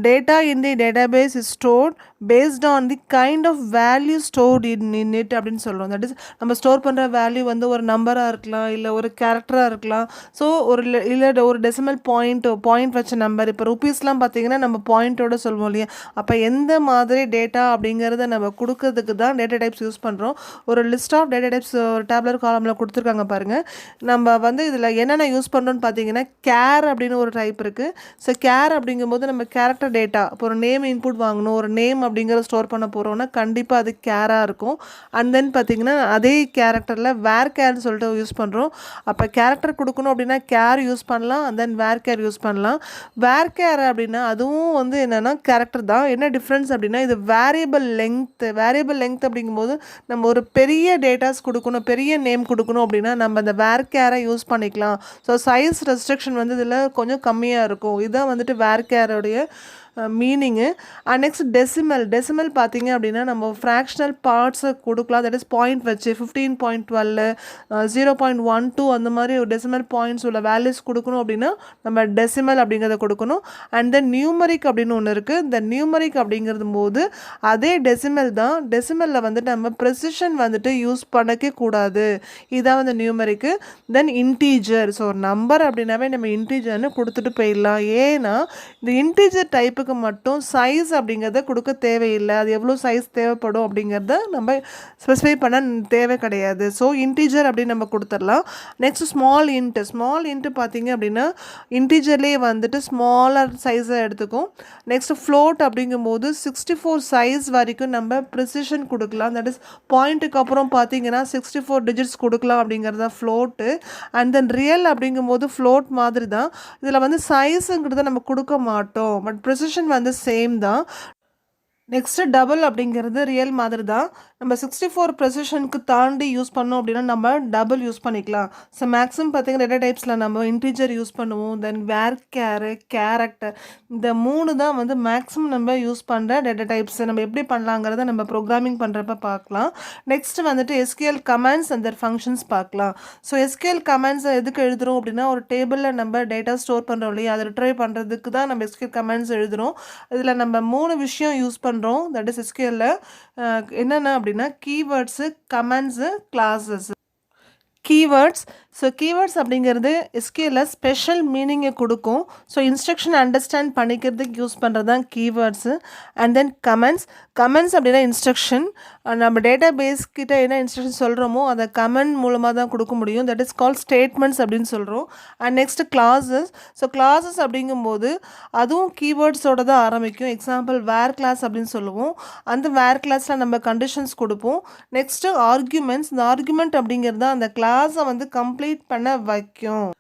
data in the database is stored based on the kind of value stored in it அப்படின்னு சொல்லுவோம். தட் இஸ் நம்ம ஸ்டோர் பண்ணுற வேல்யூ வந்து ஒரு நம்பராக இருக்கலாம், இல்லை ஒரு கேரக்டராக இருக்கலாம். ஸோ ஒரு டெசிமல் பாயிண்ட் வச்ச நம்பர். இப்போ ருபீஸ்லாம் பார்த்தீங்கன்னா நம்ம பாயிண்ட்டோட சொல்லுவோம் இல்லையா. அப்போ எந்த மாதிரி டேட்டா அப்படிங்கிறத நம்ம கொடுக்கறதுக்கு தான் டேட்டா டைப்ஸ் யூஸ் பண்ணுறோம். ஒரு லிஸ்ட் ஆஃப் டேட்டா டைப்ஸ் ஒரு டேப்லர் காலமில் கொடுத்துருக்காங்க பாருங்கள். நம்ம வந்து இதில் என்னென்ன யூஸ் பண்ணுறோன்னு பார்த்தீங்கன்னா கேர் அப்படின்னு ஒரு டைப் இருக்குது. ஸோ கேர் அப்படிங்கும்போது நம்ம கேரக்டர் டேட்டா, இப்போ ஒரு நேம் இன்புட் வாங்கணும், ஒரு நேம் அப்படிங்கிற ஸ்டோர் பண்ண போகிறோம்னா கண்டிப்பாக அது கேராக இருக்கும். அண்ட் தென் பார்த்தீங்கன்னா அதே கேரக்டரில் வேர் கேர்னு சொல்லிட்டு யூஸ் பண்ணுறோம். அப்போ கேரக்டர் கொடுக்கணும் அப்படின்னா கேர் யூஸ் பண்ணலாம், and then varchar use பண்ணலாம். வேர் கேர் அப்படின்னா அதுவும் வந்து என்னென்னா கேரக்டர் தான். என்ன டிஃப்ரென்ஸ் அப்படின்னா இது வேரியபிள் லெங்த் அப்படிங்கும்போது நம்ம ஒரு பெரிய டேட்டாஸ் கொடுக்கணும், பெரிய நேம் கொடுக்கணும் அப்படின்னா நம்ம அந்த வேர் கேரை யூஸ் பண்ணிக்கலாம். ஸோ சைஸ் ரெஸ்ட்ரிக்ஷன் வந்து இதில் கொஞ்சம் கம்மியாக இருக்கும். இதுதான் வந்துட்டு வேர் கேரோடைய மீனிங்கு. அண்ட் நெக்ஸ்ட் டெசிமல் பார்த்தீங்க அப்படின்னா நம்ம ஃப்ராக்ஷனல் பார்ட்ஸை கொடுக்கலாம். தட் இஸ் பாயிண்ட் வச்சு 15.12 0.12 அந்த மாதிரி ஒரு டெசிமல் பாயிண்ட்ஸ் உள்ள வேல்யூஸ் கொடுக்கணும் அப்படின்னா நம்ம டெசிமல் அப்படிங்கிறத கொடுக்கணும். அண்ட் தென் நியூமரிக் அப்படின்னு ஒன்று இருக்குது. இந்த நியூமரிக் அப்படிங்கிறது போது அதே டெசிமல் தான். டெசிமலில் வந்துட்டு நம்ம ப்ரெசிஷன் வந்துட்டு யூஸ் பண்ணவே கூடாது. இதான் வந்து நியூமரிக்கு. தென் இன்டீஜர். ஸோ ஒரு நம்பர் அப்படின்னாவே நம்ம இன்டீஜர்னு கொடுத்துட்டு போயிடலாம். ஏன்னா இந்த இன்டீஜர் டைப்புக்கு மட்டும் சைஸ் அப்படிங்கிறத கொடுக்க தேவையில்லை. அது எவ்வளோ சைஸ் தேவைப்படும் அப்படிங்கிறத நம்ம ஸ்பெசிஃபை பண்ண தேவை கிடையாது. ஸோ இன்டீஜர் அப்படின்னு நம்ம கொடுத்துடலாம். நெக்ஸ்ட் ஸ்மால் இன்ட்டு பார்த்தீங்க அப்படின்னா இன்டீஜர்லேயே வந்துட்டு ஸ்மாலர் சைஸை எடுத்துக்கும். நெக்ஸ்ட் ஃப்ளோட் அப்படிங்கும்போது 64 சைஸ் வரைக்கும் நம்ம ப்ரிசிஷன் கொடுக்கலாம். தட் இஸ் பாயிண்ட்டுக்கு அப்புறம் பார்த்தீங்கன்னா 64 டிஜிட்ஸ் கொடுக்கலாம் அப்படிங்கிறது தான் ஃப்ளோட்டு. அண்ட் தென் ரியல் அப்படிங்கும்போது ஃப்ளோட் மாதிரி தான். இதில் வந்து சைஸுங்கிறத நம்ம கொடுக்க மாட்டோம், பட் ப்ரிசிஷன் வந்து சேம் தான். நெக்ஸ்ட்டு டபுள் அப்படிங்கிறது ரியல் மாதிரி தான். நம்ம 64 ப்ரெசிஷனுக்கு தாண்டி யூஸ் பண்ணோம் அப்படின்னா நம்ம டபுள் யூஸ் பண்ணிக்கலாம். ஸோ மேக்ஸிமம் பார்த்திங்கன்னா டேட்டா டைப்ஸில் நம்ம இன்டீஜர் யூஸ் பண்ணுவோம், தென் வேர் கேரக்டர், இந்த 3 தான் வந்து மேக்ஸிமம் நம்ம யூஸ் பண்ணுற டேட்டா டைப்ஸ். நம்ம எப்படி பண்ணலாங்கிறத நம்ம ப்ரோக்ராமிங் பண்ணுறப்ப பார்க்கலாம். நெக்ஸ்ட்டு வந்துட்டு SQL commands and other functions பார்க்கலாம். ஸோ எஸ்கியூஎல் கமெண்ட்ஸை எதுக்கு எழுதுகிறோம் அப்படின்னா ஒரு டேபிளில் நம்ம டேட்டா ஸ்டோர் பண்ணுறோம் இல்லையா, அதை ரிட்ரைவ் பண்ணுறதுக்கு தான் நம்ம எஸ்கியூஎல் கமெண்ட்ஸ் எழுதுகிறோம். இதில் நம்ம 3 விஷயம் யூஸ் பண்ணுறோம். தட் இஸ் எஸ்கியூஎல்ல என்னென்ன அப்படின்னா keywords, comments, classes. So keywords அப்படிங்கிறது எஸ்கியூஎல்ல ஸ்பெஷல் மீனிங்கை கொடுக்கும். ஸோ இன்ஸ்ட்ரக்ஷன் அண்டர்ஸ்டாண்ட் பண்ணிக்கிறதுக்கு யூஸ் பண்ணுறது தான் கீவேர்ட்ஸு. அண்ட் தென் கமெண்ட்ஸ் அப்படின்னா இன்ஸ்ட்ரக்ஷன். நம்ம டேட்டா பேஸ் கிட்ட என்ன இன்ஸ்ட்ரக்ஷன் சொல்கிறோமோ அதை கமெண்ட் மூலமாக தான் கொடுக்க முடியும். தட் இஸ் கால் ஸ்டேட்மெண்ட்ஸ் அப்படின்னு சொல்கிறோம். And next classes. So classes அப்படிங்கும்போது அதுவும் கீவேர்ட்ஸோட தான் ஆரம்பிக்கும். எக்ஸாம்பிள் வேர் கிளாஸ் அப்படின்னு சொல்லுவோம். அந்த வேர் கிளாஸில் நம்ம கண்டிஷன்ஸ் கொடுப்போம். Next arguments. இந்த ஆர்குமெண்ட் அப்படிங்கிறது தான் அந்த கிளாஸ் கிளாஸை வந்து கம்ப்ளீட் பண்ண வைக்கும்.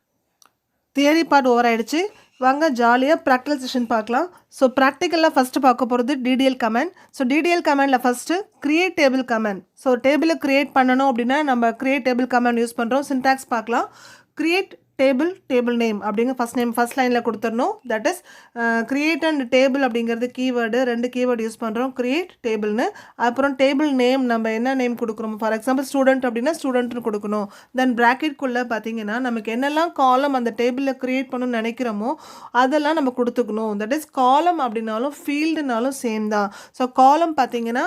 தியரி பார்ட் ஓவர் ஆகிடுச்சு. வாங்க ஜாலியாக ப்ராக்டிகல் செஷன் பார்க்கலாம். ஸோ ப்ராக்டிக்கலில் ஃபஸ்ட்டு பார்க்க போகிறது டிடிஎல் கமெண்ட். ஸோ டிடிஎல் கமெண்டில் first create table comment. So டேபிளை க்ரியேட் பண்ணணும் அப்படின்னா நம்ம க்ரியேட் டேபிள் கமெண்ட் யூஸ் பண்ணுறோம். சின்டாக்ஸ் பார்க்கலாம். க்ரியேட் டேபிள் நேம் அப்படிங்க ஃபஸ்ட் லைனில் கொடுத்துடணும். That is create and table அப்படிங்கிறது கீவேர்டு, 2 கீவேர்டு யூஸ் பண்ணுறோம். க்ரியேட் டேபிள்னு, அப்புறம் டேபிள் நேம் நம்ம என்ன நேம் கொடுக்குறோம். ஃபார் எக்ஸாம்பிள் ஸ்டூடெண்ட் அப்படின்னா ஸ்டூடெண்ட்னு கொடுக்கணும். தென் ப்ராக்கெட்குள்ளே பார்த்தீங்கன்னா நமக்கு என்னெல்லாம் காலம் அந்த டேபிளில் க்ரியேட் பண்ணணும்னு நினைக்கிறோமோ அதெல்லாம் நம்ம கொடுத்துக்கணும். தட் இஸ் காலம் அப்படின்னாலும் ஃபீல்டுனாலும் சேம் தான். ஸோ காலம் பார்த்தீங்கன்னா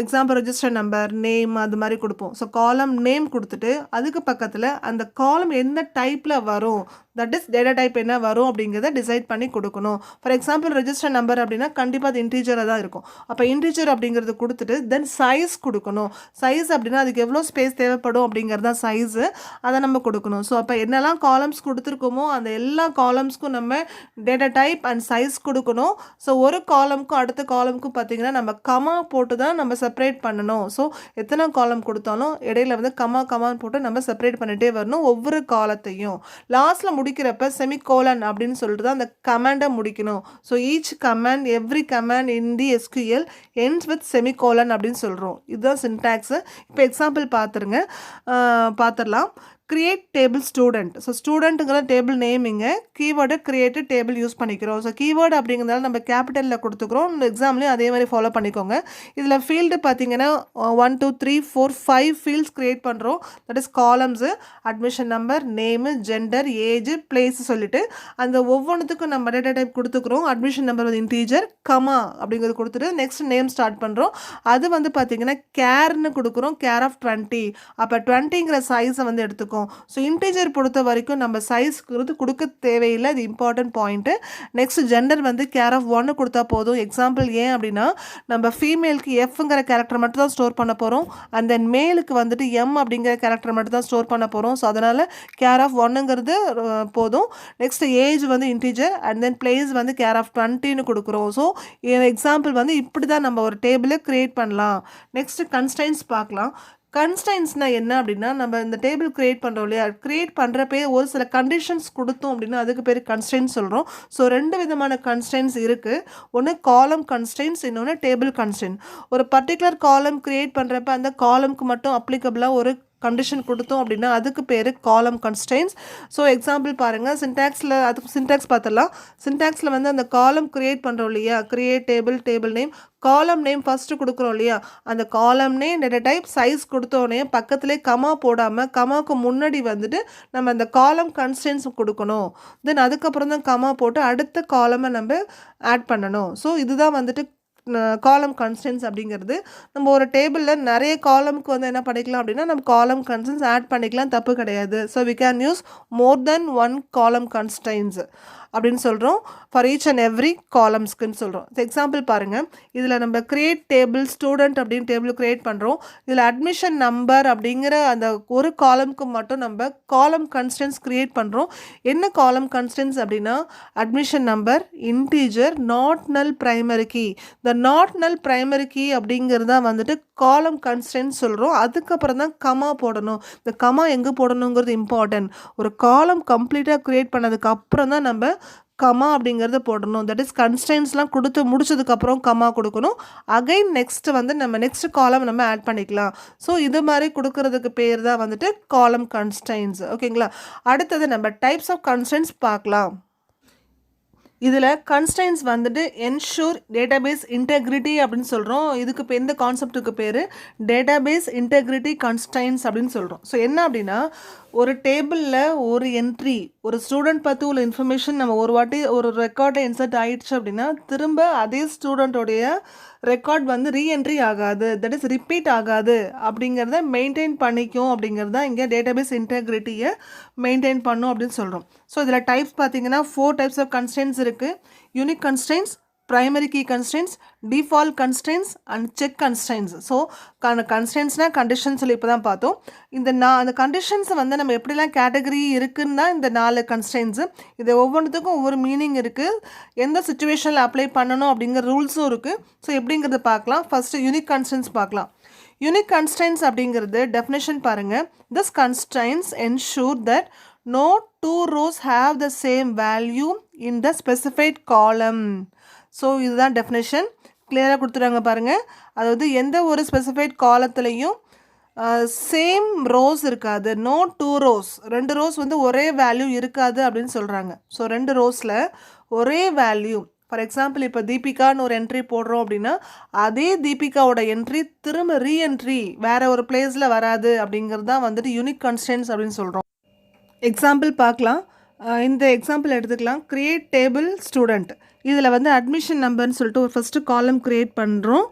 எக்ஸாம்பிள் ரெஜிஸ்டர் நம்பர், நேம் அது மாதிரி கொடுப்போம். ஸோ காலம் நேம் கொடுத்துட்டு அதுக்கு பக்கத்தில் அந்த காலம் எந்த டைப்பில் வரும், தட் இஸ் டேட்டா டைப் என்ன வரும் அப்படிங்கிறத டிசைட் பண்ணி கொடுக்கணும். ஃபார் எக்ஸாம்பிள் ரெஜிஸ்டர் நம்பர் அப்படின்னா கண்டிப்பாக அது இன்டீஜராக தான் இருக்கும். அப்போ இன்டீஜர் அப்படிங்கிறது கொடுத்துட்டு தென் சைஸ் கொடுக்கணும். சைஸ் அப்படின்னா அதுக்கு எவ்வளோ ஸ்பேஸ் தேவைப்படும் அப்படிங்கிறது தான் சைஸு, அதை நம்ம கொடுக்கணும். ஸோ அப்போ என்னெல்லாம் காலம்ஸ் கொடுத்துருக்கோமோ அந்த எல்லா காலம்ஸ்க்கும் நம்ம டேட்டா டைப் அண்ட் சைஸ் கொடுக்கணும். ஸோ ஒரு காலமுக்கும் அடுத்த காலமுக்கும் பார்த்தீங்கன்னா நம்ம கமா போட்டு தான் நம்ம செப்பரேட் பண்ணணும். ஸோ எத்தனை காலம் கொடுத்தாலும் இடையில வந்து கமான்னு போட்டு நம்ம செப்பரேட் பண்ணிகிட்டே வரணும் ஒவ்வொரு காலத்தையும். லாஸ்ட்டில் முடிக்கிறப்ப செமிகோலன் அப்படின்னு சொல்லிட்டு தான் அந்த கமாண்டை முடிக்கணும். So each command every command in the SQL ends with semicolon அப்படின்னு சொல்கிறோம். இதுதான் சின்டாக்ஸு. இப்போ எக்ஸாம்பிள் பார்த்துடலாம். Create table student. ஸோ ஸ்டூடெண்ட்டுங்கிற டேபிள் நேமிங்க, கீவேர்டு கிரியேட்டட் டேபிள் யூஸ் பண்ணிக்கிறோம். ஸோ கீவேர்டு அப்படிங்கிறதால நம்ம கேபிட்டலில் கொடுத்துக்கிறோம். இந்த எக்ஸாம்லேயும் அதே மாதிரி ஃபாலோ பண்ணிக்கோங்க. இதில் ஃபீல்டு பார்த்தீங்கன்னா 1 2 3 4 5 ஃபீல்ட்ஸ் க்ரியேட் பண்ணுறோம். That is columns, admission number, name, gender, age, place சொல்லிட்டு அந்த ஒவ்வொன்றுத்துக்கும் நம்ம டேட்டா டைப் கொடுத்துக்கிறோம். அட்மிஷன் நம்பர் வந்து இன்டீஜர், கமா அப்படிங்கிறது கொடுத்துட்டு நெக்ஸ்ட் நேம் ஸ்டார்ட் பண்ணுறோம். அது வந்து பார்த்தீங்கன்னா கேர்னு கொடுக்குறோம், கேர் ஆஃப் 20. அப்போ 20ங்கிற சைஸை வந்து எடுத்துக்கோம். ஸோ இன்டீஜர் பொறுத்த வரைக்கும் நம்ம சைஸ் கொடுக்க தேவையில்லை, இது இம்பார்ட்டன்ட் பாயிண்ட்டு. நெக்ஸ்ட் ஜெண்டர் வந்து கேர் ஆஃப் 1 கொடுத்தா போதும். எக்ஸாம்பிள் ஏன் அப்படின்னா நம்ம ஃபீமேலுக்கு எஃப்ங்கிற கேரக்டர் மட்டும் தான் ஸ்டோர் பண்ண போகிறோம். அண்ட் தென் மேலுக்கு வந்துட்டு எம் அப்படிங்கிற கேரக்டர் மட்டும் தான் ஸ்டோர் பண்ண போகிறோம். ஸோ அதனால் கேர் ஆஃப் 1ங்கிறது போதும். நெக்ஸ்ட் ஏஜ் வந்து இன்டீஜர் அண்ட் தென் பிளேஸ் வந்து கேர் ஆஃப் 20ன்னு கொடுக்குறோம். ஸோ எக்ஸாம்பிள் வந்து இப்படி தான் நம்ம ஒரு டேபிளை க்ரியேட் பண்ணலாம். நெக்ஸ்ட் கன்ஸ்ட்ரைன்ஸ் பார்க்கலாம். கன்ஸ்ட்ரைன்ஸ்னால் என்ன அப்படின்னா நம்ம இந்த டேபிள் க்ரியேட் பண்ணுறோம் இல்லையா, க்ரியேட் பண்ணுறப்பே ஒரு சில கண்டிஷன்ஸ் கொடுத்தோம் அப்படின்னா அதுக்கு பேர் கன்ஸ்ட்ரைன்ஸ் சொல்கிறோம். ஸோ 2 விதமான கன்ஸ்ட்ரைன்ஸ் இருக்குது. ஒன்று காலம் கன்ஸ்ட்ரைன்ஸ், இன்னொன்று டேபிள் கன்ஸ்ட்ரைன்ட். ஒரு பர்டிகுலர் காலம் க்ரியேட் பண்ணுறப்ப அந்த காலம்க்கு மட்டும் அப்ளிகபிளாக ஒரு கண்டிஷன் கொடுத்தோம் அப்படின்னா அதுக்கு பேர் காலம் கன்ஸ்ட்ரைன்ஸ். ஸோ எக்ஸாம்பிள் பாருங்கள், சின்டாக்ஸ் பார்த்துடலாம். சின்டாக்ஸில் வந்து அந்த காலம் க்ரியேட் பண்ணுறோம் இல்லையா, க்ரியேட் டேபிள் நேம், காலம் நேம் ஃபஸ்ட்டு கொடுக்குறோம் இல்லையா, அந்த காலம் நேம் டேட்டா டைப் சைஸ் கொடுத்தோடனே பக்கத்துலேயே கமா போடாமல் கமாவுக்கு முன்னாடி வந்துட்டு நம்ம அந்த காலம் கன்ஸ்ட்ரைன்ஸ் கொடுக்கணும். தென் அதுக்கப்புறம் தான் கமா போட்டு அடுத்த காலமை நம்ம ஆட் பண்ணணும். ஸோ இதுதான் வந்துட்டு காலம் கன்ஸ்டன்ஸ் அப்படிங்கிறது. நம்ம ஒரு டேபிளில் நிறைய காலமுக்கு வந்து என்ன பண்ணிக்கலாம் அப்படின்னா நம்ம காலம் கன்ஸ்டன்ஸ் ஆட் பண்ணிக்கலாம், தப்பு கிடையாது. So we can use more than 1 column constraints அப்படின்னு சொல்கிறோம். ஃபார் ஈச் அண்ட் எவ்ரி காலம்ஸ்க்குன்னு சொல்கிறோம். எக்ஸாம்பிள் பாருங்கள், இதில் நம்ம கிரியேட் டேபிள் ஸ்டூடெண்ட் அப்படின்னு டேபிள் க்ரியேட் பண்ணுறோம். இதில் அட்மிஷன் நம்பர் அப்படிங்கிற அந்த ஒரு காலமுக்கு மட்டும் நம்ம காலம் கன்ஸ்டன்ஸ் க்ரியேட் பண்ணுறோம். என்ன காலம் கன்ஸ்டன்ஸ் அப்படின்னா admission number, integer, not null primary key. இந்த நாட் நல் பிரைமரி கீ அப்படிங்கிறது தான் வந்துட்டு காலம் கன்ஸ்டன்ஸ் சொல்கிறோம். அதுக்கப்புறம் தான் கமா போடணும். இந்த கமா எங்கே போடணுங்கிறது இம்பார்ட்டன்ட். ஒரு காலம் கம்ப்ளீட்டாக க்ரியேட் பண்ணதுக்கு அப்புறம் தான் நம்ம கமா அப்படிங்கிறத போடணும். தட் இஸ் கன்ஸ்டன்ஸ்லாம் கொடுத்து முடிச்சதுக்கப்புறம் கமா கொடுக்கணும். அகைன் நெக்ஸ்ட் வந்து நம்ம நெக்ஸ்ட் காலம் நம்ம ஆட் பண்ணிக்கலாம். ஸோ இது மாதிரி கொடுக்கறதுக்கு பேர் தான் வந்துட்டு காலம் கன்ஸ்டன்ஸ். ஓகேங்களா? அடுத்தது நம்ம டைப்ஸ் ஆஃப் கன்ஸ்டன்ஸ் பார்க்கலாம். இதில் கன்ஸ்ட்ரைன்ஸ் வந்துட்டு என்ஷூர் டேட்டாபேஸ் இன்டெக்ரிட்டி அப்படின்னு சொல்கிறோம். இதுக்கு இப்போ எந்த கான்செப்ட்டுக்கு பேர் டேட்டாபேஸ் இன்டெக்ரிட்டி கன்ஸ்ட்ரைன்ஸ் அப்படின்னு சொல்கிறோம். ஸோ என்ன அப்படின்னா ஒரு டேபிளில் ஒரு என்ட்ரி, ஒரு ஸ்டூடெண்ட் பற்றி உள்ள இன்ஃபர்மேஷன் நம்ம ஒரு வாட்டி ஒரு ரெக்கார்டை இன்சர்ட் ஆகிடுச்சு அப்படின்னா திரும்ப அதே ஸ்டூடெண்ட்டோடைய ரெக்கார்ட் வந்து ரீஎன்ட்ரி ஆகாது, தட் இஸ் ரிப்பீட் ஆகாது அப்படிங்கிறத மெயின்டைன் பண்ணிக்கும் அப்படிங்கிறது தான் இங்கே டேட்டாபேஸ் இன்டெக்ரிட்டியை மெயின்டைன் பண்ணும் அப்படின்னு சொல்கிறோம். ஸோ இதில் டைப்ஸ் பார்த்தீங்கன்னா 4 டைப்ஸ் ஆஃப் கன்ஸ்ட்ரைன்ஸ் இருக்குது. Unique constraints, primary key constraints, default constraints and check constraints. So கன்ஸ்ட்ரைன்ஸ்னால் கண்டிஷன்ஸ் சொல்லி இப்போ தான் பார்த்தோம். அந்த கண்டிஷன்ஸை வந்து நம்ம எப்படிலாம் கேட்டகரி இருக்குன்னு தான் இந்த 4 கன்ஸ்ட்ரைன்ஸு. இது ஒவ்வொன்றுத்துக்கும் ஒவ்வொரு மீனிங் இருக்குது, எந்த சுச்சுவேஷனில் அப்ளை பண்ணணும் அப்படிங்கிற ரூல்ஸும் இருக்குது. ஸோ எப்படிங்கிறத பார்க்கலாம். ஃபஸ்ட்டு யூனிக் கன்ஸ்ட்ரைன்ஸ் பார்க்கலாம். யூனிக் கன்ஸ்ட்ரைன்ஸ் அப்படிங்கிறது டெஃபினேஷன் பாருங்கள். This constraints ensure that no two rows have the same value in the specified column. So இதுதான் டெஃபினேஷன். கிளியராக கொடுத்துருவாங்க பாருங்கள். அதாவது எந்த ஒரு ஸ்பெசிஃபைட் காலத்துலேயும் சேம் ரோஸ் இருக்காது. நோ டூ ரோஸ், 2 ரோஸ் வந்து ஒரே வேல்யூ இருக்காது அப்படின்னு சொல்கிறாங்க. ஸோ 2 ரோஸில் ஒரே வேல்யூ, ஃபார் எக்ஸாம்பிள் இப்போ தீபிகான்னு ஒரு என்ட்ரி போடுறோம் அப்படின்னா அதே தீபிகாவோட என்ட்ரி திரும்ப ரீஎன்ட்ரி வேறு ஒரு பிளேஸில் வராது அப்படிங்கிறது தான் வந்துட்டு யூனிக் கன்ஸ்ட்ரைன்ட்ஸ் அப்படின்னு சொல்கிறோம். எக்ஸாம்பிள் பார்க்கலாம். இந்த எக்ஸாம்பிள் எடுத்துக்கலாம். Create table student. இதில் வந்து அட்மிஷன் நம்பர்னு சொல்லிட்டு ஒரு ஃபஸ்ட்டு காலம் க்ரியேட் பண்ணுறோம்.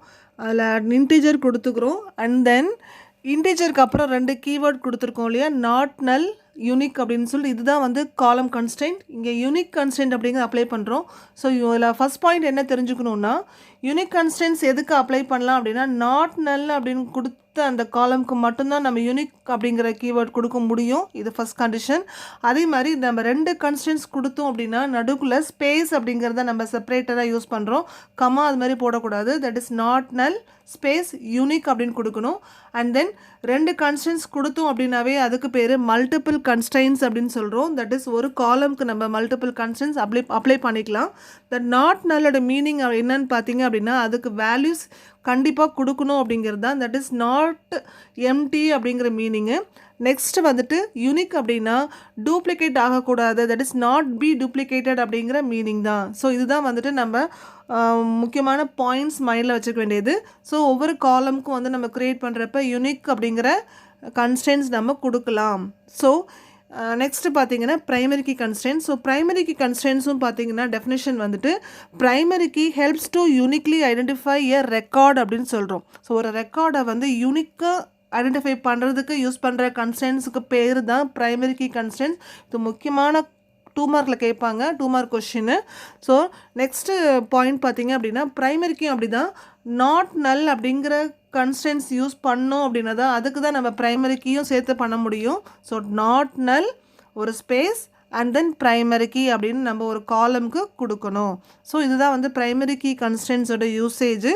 அதில் இன்டீஜர் கொடுத்துக்கிறோம். அண்ட் தென் இன்டீஜருக்கு அப்புறம் 2 கீவேர்ட் கொடுத்துருக்கோம் இல்லையா, நாட் நல் யூனிக் அப்படின்னு சொல்லி. இதுதான் வந்து காலம் கன்ஸ்ட்ரெயின்ட். இங்கே யூனிக் கன்ஸ்ட்ரெயின்ட் அப்படிங்கிறது அப்ளை பண்ணுறோம். ஸோ இதில் ஃபஸ்ட் பாயிண்ட் என்ன தெரிஞ்சுக்கணுன்னா, யூனிக் கன்ஸ்ட்ரெயின்ட்ஸ் எதுக்கு அப்ளை பண்ணலாம் அப்படின்னா, நாட் நல் அப்படின்னு கொடுத்து அந்த காலம்க்கு மட்டும்தான் நம்ம யூனிக் அப்படிங்கிற கீவேர்ட் கொடுக்க முடியும். இது ஃபஸ்ட் கண்டிஷன். அதே மாதிரி நம்ம 2 கன்ஸ்ட்ரெயின்ட்ஸ் கொடுத்தோம் அப்படின்னா நடுக்குள்ளே ஸ்பேஸ் அப்படிங்கிறத நம்ம செப்பரேட்டராக யூஸ் பண்ணுறோம். கமா அது மாதிரி போடக்கூடாது. That is not null space unique அப்படின்னு கொடுக்கணும். அண்ட் தென் 2 கன்ஸ்ட்ரெயின்ட்ஸ் கொடுத்தோம் அப்படின்னாவே அதுக்கு பேர் மல்டிபிள் கன்ஸ்ட்ரெயின்ட்ஸ் அப்படின்னு சொல்கிறோம். தட் இஸ் ஒரு காலம்க்கு நம்ம மல்டிபிள் கன்ஸ்ட்ரெயின்ட்ஸ் அப்ளை பண்ணிக்கலாம். தட் நாட் நல்லோட மீனிங் என்னன்னு பார்த்தீங்க அப்படின்னா அதுக்கு வேல்யூஸ் கண்டிப்பாக கொடுக்கணும் அப்படிங்கிறது தான். தட் இஸ் நாட் எம்டி அப்படிங்கிற மீனிங்கு. நெக்ஸ்ட் வந்துட்டு யூனிக் அப்படின்னா டூப்ளிகேட் ஆகக்கூடாது. That is not be duplicated அப்படிங்கிற மீனிங் தான். ஸோ இதுதான் வந்துட்டு நம்ம முக்கியமான பாயிண்ட்ஸ் மைண்டில் வச்சுக்க வேண்டியது. ஸோ ஒவ்வொரு காலமுக்கும் வந்து நம்ம க்ரியேட் பண்ணுறப்ப யூனிக் அப்படிங்கிற கன்ஸ்ட்ரெயின்ட்ஸ் நம்ம கொடுக்கலாம். ஸோ நெக்ஸ்ட்டு பார்த்தீங்கன்னா primary key constraints. So primary key கன்ஸ்ட்ரெயின்ட்ஸும் பார்த்தீங்கன்னா டெஃபினேஷன் வந்துட்டு primary key helps to uniquely identify a record அப்படின்னு சொல்கிறோம். ஸோ ஒரு ரெக்கார்டை வந்து யூனிக்காக ஐடென்டிஃபை பண்ணுறதுக்கு யூஸ் பண்ணுற கன்ஸ்ட்ரெயின்ட்ஸுக்கு பேர் தான் ப்ரைமரி கீ கன்ஸ்ட்ரெயின்ட்ஸ். இது முக்கியமான 2 மார்க்கில் கேட்பாங்க, 2 mark question. So next point பார்த்தீங்க அப்படின்னா ப்ரைமரி கீ அப்படி தான் நாட் நல் அப்படிங்கிற கன்ஸ்ட்ரெயின்ட்ஸ் யூஸ் பண்ணோம் அப்படின்னா தான் அதுக்கு தான் நம்ம ப்ரைமரி கீயும் சேர்த்து பண்ண முடியும். ஸோ நாட் நல் ஒரு space and then primary key அப்படின்னு நம்ம ஒரு காலம்க்கு கொடுக்கணும். ஸோ இதுதான் வந்து ப்ரைமரி கீ கன்ஸ்ட்ரெயின்ட்ஸோட யூசேஜ்.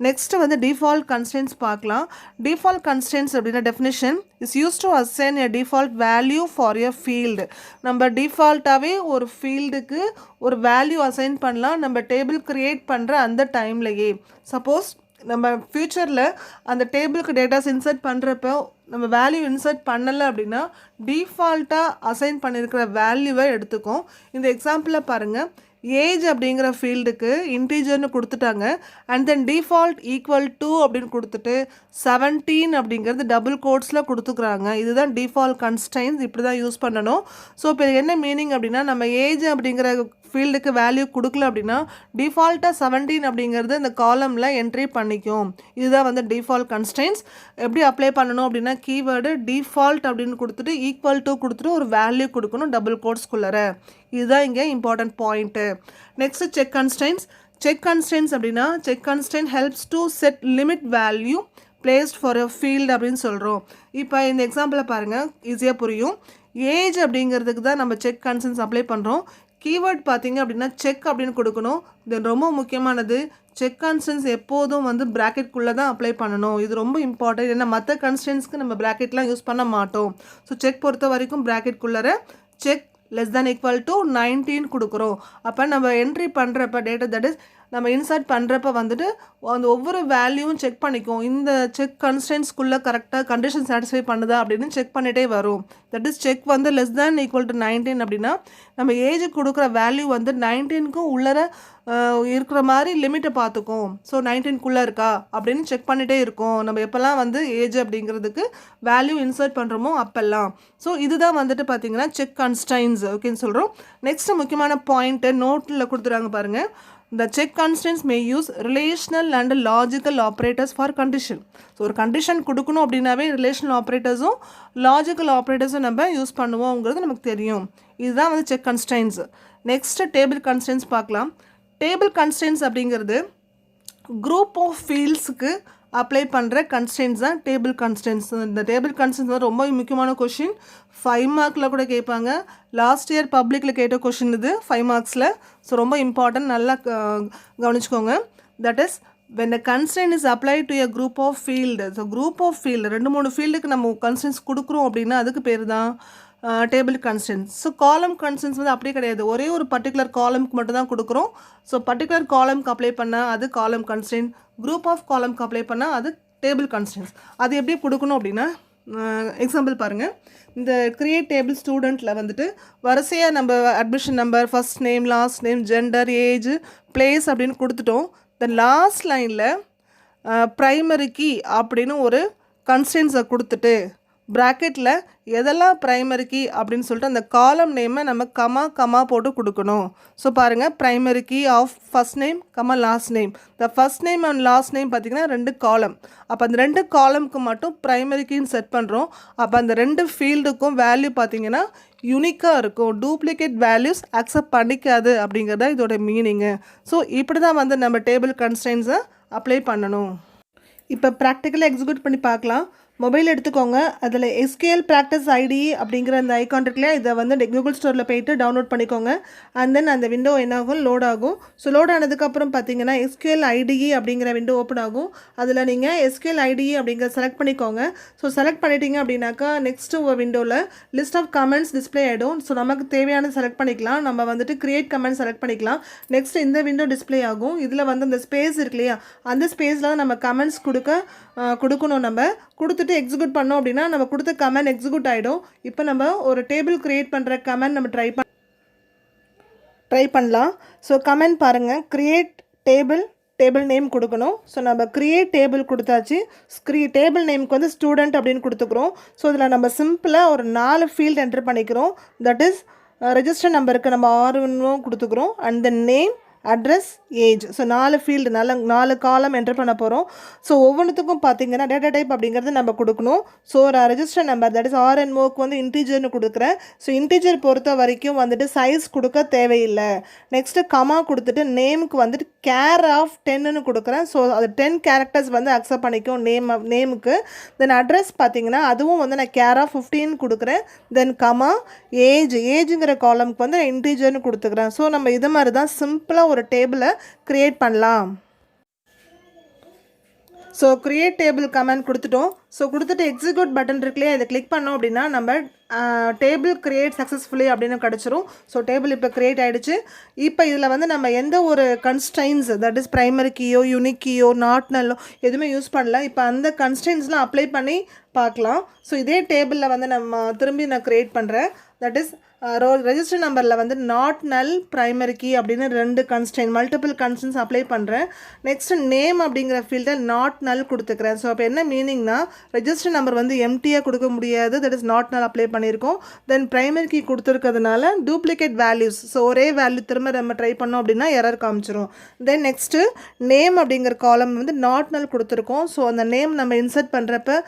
நெக்ஸ்ட்டு வந்து டிஃபால்ட் கன்ஸ்ட்ரெயின்ட்ஸ் பார்க்கலாம். டிஃபால்ட் கன்ஸ்ட்ரெயின்ட்ஸ் அப்படின்னா definition is use to assign a default value for a field. நம்ம டிஃபால்ட்டாகவே ஒரு ஃபீல்டுக்கு ஒரு வேல்யூ அசைன் பண்ணலாம் நம்ம டேபிள் க்ரியேட் பண்ணுற அந்த டைம்லையே. சப்போஸ் நம்ம ஃப்யூச்சரில் அந்த டேபிளுக்கு டேட்டாஸ் இன்சர்ட் பண்ணுறப்போ நம்ம வேல்யூ இன்சர்ட் பண்ணலை அப்படின்னா டிஃபால்ட்டாக அசைன் பண்ணியிருக்கிற வேல்யூவை எடுத்துக்கும். இந்த எக்ஸாம்பிளில் பாருங்கள். ஏஜ் அப்படிங்கிற ஃபீல்டுக்கு இன்டீஜர்னு கொடுத்துட்டாங்க. And then default equal to அப்படின்னு கொடுத்துட்டு 17 அப்படிங்கிறது டபுள் கோட்ஸில் கொடுத்துக்குறாங்க. இதுதான் டிஃபால்ட் கன்ஸ்ட்ரெயின்ட்ஸ். இப்படி தான் யூஸ் பண்ணணும். ஸோ இப்போ என்ன மீனிங் அப்படின்னா நம்ம ஏஜ் அப்படிங்கிற ஃபீல்டுக்கு வேல்யூ கொடுக்கல அப்படின்னா டிஃபால்ட்டாக 17 அப்படிங்கிறது இந்த காலமில் என்ட்ரி பண்ணிக்கும். இதுதான் வந்து டிஃபால்ட் கன்ஸ்ட்ரெயின்ட்ஸ். எப்படி அப்ளை பண்ணணும் அப்படின்னா கீவேர்டு டிஃபால்ட் அப்படின்னு கொடுத்துட்டு ஈக்குவல் டு கொடுத்துட்டு ஒரு வேல்யூ கொடுக்கணும் டபுள் கோட்ஸ்குள்ளே. இதுதான் இங்கே important point. Next check constraints. Check constraints அப்படின்னா check constraint helps to set limit value placed for a field அப்படின்னு சொல்கிறோம். இப்போ இந்த எக்ஸாம்பிளில் பாருங்கள், ஈஸியாக புரியும். ஏஜ் அப்படிங்கிறதுக்கு தான் நம்ம செக் கன்ஸ்ட்ரெயின்ட்ஸ் அப்ளை பண்ணுறோம். கீவேர்ட் பார்த்தீங்க அப்படின்னா செக் அப்படின்னு கொடுக்கணும். இது ரொம்ப முக்கியமானது. செக் கன்ஸ்ட்ரெயின்ட்ஸ் எப்போதும் வந்து ப்ராக்கெட்குள்ளே தான் அப்ளை பண்ணணும். இது ரொம்ப இம்பார்ட்டன்ட். ஏன்னா மற்ற கன்ஸ்ட்ரெயின்ட்ஸ்க்கு நம்ம ப்ராக்கெட்லாம் யூஸ் பண்ண மாட்டோம். ஸோ செக் பொறுத்த வரைக்கும் ப்ராக்கெட்குள்ளே check less than equal to 19 கொடுக்குறோம். அப்போ நம்ம என்ட்ரி பண்ணுறப்ப டேட்டா தட் இஸ் நம்ம இன்சர்ட் பண்ணுறப்ப வந்துட்டு அந்த ஒவ்வொரு வேல்யூவும் செக் பண்ணிக்கும். இந்த செக் கன்ஸ்ட்ரெயின்ட்ஸ்குள்ளே கரெக்டாக கண்டிஷன் சாட்டிஸ்ஃபை பண்ணுதா அப்படின்னு செக் பண்ணிகிட்டே வரும். தட் இஸ் செக் வந்து less than equal to 19 அப்படின்னா நம்ம ஏஜுக்கு கொடுக்குற வேல்யூ வந்து 19க்கும் உள்ளர இருக்கிற மாதிரி லிமிட்டை பார்த்துக்கும். ஸோ 19க்குள்ளே இருக்கா அப்படின்னு செக் பண்ணிகிட்டே இருக்கும் நம்ம எப்போல்லாம் வந்து ஏஜ் அப்படிங்கிறதுக்கு வேல்யூ இன்சர்ட் பண்ணுறோமோ அப்போல்லாம். ஸோ இதுதான் வந்துட்டு பார்த்தீங்கன்னா செக் கன்ஸ்ட்ரெயின்ட்ஸ் ஓகேன்னு சொல்கிறோம். நெக்ஸ்ட்டு முக்கியமான பாயிண்ட்டு நோட்டில் கொடுத்துறாங்க பாருங்கள். The check constraints may use relational and logical operators for condition. So ஒரு கண்டிஷன் கொடுக்கணும் அப்படின்னாவே ரிலேஷனல் ஆப்ரேட்டர்ஸும் லாஜிக்கல் ஆப்ரேட்டர்ஸும் நம்ம யூஸ் பண்ணுவோங்கிறது நமக்கு தெரியும். இதுதான் வந்து check constraints. Next table constraints பார்க்கலாம். டேபிள் கன்ஸ்ட்ரெயின்ட்ஸ் அப்படிங்கிறது குரூப் ஆஃப் ஃபீல்ட்ஸுக்கு அப்ளை பண்ணுற கன்ஸ்ட்ரெயின்ட்ஸ் தான் டேபிள் கன்ஸ்ட்ரெயின்ட்ஸ். இந்த டேபிள் கன்ஸ்ட்ரெயின்ட்ஸ் தான் ரொம்ப முக்கியமான கொஷின். 5 மார்க்கில் கூட கேட்பாங்க. லாஸ்ட் இயர் பப்ளிக்கில் கேட்ட கொஷின் இது 5 மார்க்ஸில். ஸோ ரொம்ப இம்பார்ட்டன்ட், நல்லா கவனிச்சுக்கோங்க. That is when a constraint is applied to a group of field, so group of field 2-3 ஃபீல்டுக்கு நம்ம constraints கொடுக்குறோம் அப்படின்னா அதுக்கு பேர் தான் டேபிள் கன்ஸ்டன்ஸ். ஸோ காலம் கன்ஸ்டன்ஸ் வந்து அப்படியே கிடையாது, ஒரே ஒரு பர்டிகுலர் காலம்க்கு மட்டும் தான் கொடுக்குறோம். ஸோ பர்டிகுலர் காலம்க்கு அப்ளை பண்ணால் அது காலம் கன்ஸ்டன்ட், குரூப் ஆஃப் காலம்க்கு அப்ளை பண்ணால் அது டேபிள் கன்ஸ்டன்ஸ். அது எப்படி கொடுக்கணும் அப்படின்னா எக்ஸாம்பிள் பாருங்கள். இந்த கிரியேட் டேபிள் ஸ்டூடெண்ட்டில் வந்துட்டு வரிசையாக நம்ம admission number, first name, last name, gender, age, place அப்படின்னு கொடுத்துட்டோம். இந்த லாஸ்ட் லைனில் ப்ரைமரி கீ அப்படின்னு ஒரு கன்ஸ்டன்ஸை கொடுத்துட்டு ப்ராக்கெட்டில் எதெல்லாம் ப்ரைமரி கீ அப்படின்னு சொல்லிட்டு அந்த காலம் நேமை நம்ம கமா போட்டு கொடுக்கணும். ஸோ பாருங்கள், primary key of first name last name. இந்த first name and last name பார்த்திங்கன்னா 2 காலம். அப்போ அந்த 2 காலமுக்கு மட்டும் ப்ரைமரி கீன்னு செட் பண்ணுறோம். அப்போ அந்த 2 ஃபீல்டுக்கும் வேல்யூ பார்த்திங்கன்னா யூனிக்காக இருக்கும், டூப்ளிகேட் வேல்யூஸ் அக்செப்ட் பண்ணிக்காது அப்படிங்கிறத இதோட மீனிங்கு. ஸோ இப்படி தான் வந்து நம்ம டேபிள் கன்ஸ்ட்ரெயின்ஸை அப்ளை பண்ணணும். இப்போ ப்ராக்டிக்கலாக எக்ஸிக்யூட் பண்ணி பார்க்கலாம். மொபைல் எடுத்துக்கோங்க, அதில் SQL ப்ராக்டிஸ் ஐடி அப்படிங்கிற அந்த ஐக்கான் இருக்குல்லையா, இதை வந்து கூகுள் ஸ்டோரில் போய்ட்டு டவுன்லோட் பண்ணிக்கோங்க. அண்ட் தென் அந்த விண்டோ என்ன ஆகும், லோட் ஆகும். ஸோ லோட் ஆனதுக்கப்புறம் பார்த்தீங்கன்னா SQL IDE அப்படிங்கிற விண்டோ ஓப்பன் ஆகும். அதில் நீங்கள் SQL IDE அப்படிங்கிற செலக்ட் பண்ணிக்கோங்க. ஸோ செலக்ட் பண்ணிட்டீங்க அப்படின்னாக்கா நெக்ஸ்ட்டு விண்டோவில் லிஸ்ட் ஆஃப் கமெண்ட்ஸ் டிஸ்பிளே ஆகிடும். ஸோ நமக்கு தேவையான செலக்ட் பண்ணிக்கலாம். நம்ம வந்துட்டு கிரியேட் கமெண்ட் செலக்ட் பண்ணிக்கலாம். நெக்ஸ்ட் இந்த விண்டோ டிஸ்பிளே ஆகும். இதில் வந்து இந்த ஸ்பேஸ் இருக்கு இல்லையா, அந்த ஸ்பேஸில் தான் நம்ம கமெண்ட்ஸ் கொடுக்கணும். நம்ம கொடுத்துட்டு எக்ஸிக்யூட் பண்ணோம் அப்படின்னா நம்ம கொடுத்த கமெண்ட் எக்ஸிக்யூட் ஆகிடும். இப்போ நம்ம ஒரு டேபிள் க்ரியேட் பண்ணுற கமெண்ட் நம்ம ட்ரை பண்ணலாம். ஸோ கமெண்ட் பாருங்கள், க்ரியேட் டேபிள் நேம் கொடுக்கணும். ஸோ நம்ம க்ரியேட் டேபிள் கொடுத்தாச்சு. டேபிள் நேமுக்கு வந்து ஸ்டூடெண்ட் அப்படின்னு கொடுத்துக்கிறோம். ஸோ இதில் நம்ம சிம்பிளாக ஒரு 4 ஃபீல்டு என்டர் பண்ணிக்கிறோம். தட் இஸ் ரெஜிஸ்டர் நம்பருக்கு நம்ம 6 கொடுத்துக்கிறோம். And then name, address, age. So 4 field 4 column enter பண்ண போகிறோம். ஸோ ஒவ்வொன்றுத்துக்கும் பார்த்தீங்கன்னா டேட்டா டைப் அப்படிங்கிறது நம்ம கொடுக்கணும். So register number that is RNOக்கு வந்து இன்டீஜர்னு கொடுக்குறேன். ஸோ இன்டீஜர் பொறுத்த வரைக்கும் வந்துட்டு சைஸ் கொடுக்க தேவையில்லை. நெக்ஸ்ட்டு கமா கொடுத்துட்டு நேமுக்கு வந்துட்டு கேர் ஆஃப் 10ன்னு கொடுக்குறேன். ஸோ அது 10 கேரக்டர்ஸ் வந்து அக்செப்ட் பண்ணிக்கும் நேமுக்கு. தென் அட்ரஸ் பார்த்தீங்கன்னா அதுவும் வந்து நான் கேர் ஆஃப் 15 கொடுக்குறேன். தென் கமா ஏஜுங்கிற காலமுக்கு வந்து இன்டீஜர்னு கொடுத்துக்கிறேன். ஸோ நம்ம இது மாதிரி தான் சிம்பிளாக ஒரு டேபிளை க்ரியேட் பண்ணலாம். ஸோ க்ரியேட் டேபிள் கமெண்ட் கொடுத்துட்டோம். ஸோ கொடுத்துட்டு எக்ஸிக்யூட் பட்டன் இருக்குல்லையா, இதை கிளிக் பண்ணோம் அப்படின்னா நம்ம டேபிள் க்ரியேட் சக்ஸஸ்ஃபுல்லி அப்படின்னு கிடச்சிரும். ஸோ டேபிள் இப்போ க்ரியேட் ஆகிடுச்சு. இப்போ இதில் வந்து நம்ம எந்த ஒரு கன்ஸ்ட்ரைன்ஸ் தட் இஸ் ப்ரைமரி கீயோ, யூனிக் கீயோ, நாட் நல்லோ எதுவுமே யூஸ் பண்ணல. இப்போ அந்த கன்ஸ்ட்ரைன்ஸ்லாம் அப்ளை பண்ணி பார்க்கலாம். ஸோ இதே டேபிளில் வந்து நம்ம திரும்பி நான் க்ரியேட் பண்ணுறேன். தட் இஸ் ரெஜிஸ்டர் நம்பரில் வந்து நாட் நல், ப்ரைமரி கீ அப்படின்னு 2 கன்ஸ்ட்ரெயின் மல்டிபிள் கன்ஸ்ட்ரெயின்ஸ் அப்ளை பண்ணுறேன். நெக்ஸ்ட் நேம் அப்படிங்கிற ஃபீல்டில் நாட் நல் கொடுத்துக்கிறேன். ஸோ அப்போ என்ன மீனிங்னா ரெஜிஸ்டர் நம்பர் வந்து எம்டியாக கொடுக்க முடியாது, that is not null apply பண்ணியிருக்கோம். தென் ப்ரைமரி கீ கொடுத்துருக்கிறதுனால டூப்ளிகேட் வேல்யூஸ், ஸோ ஒரே வேல்யூ திரும்ப நம்ம ட்ரை பண்ணோம் அப்படின்னா எரர் காமிச்சிரும். தென் நெக்ஸ்ட்டு நேம் அப்படிங்கிற காலம் வந்து நாட் நல் கொடுத்துருக்கோம். ஸோ அந்த நேம் நம்ம இன்சர்ட் பண்ணுறப்ப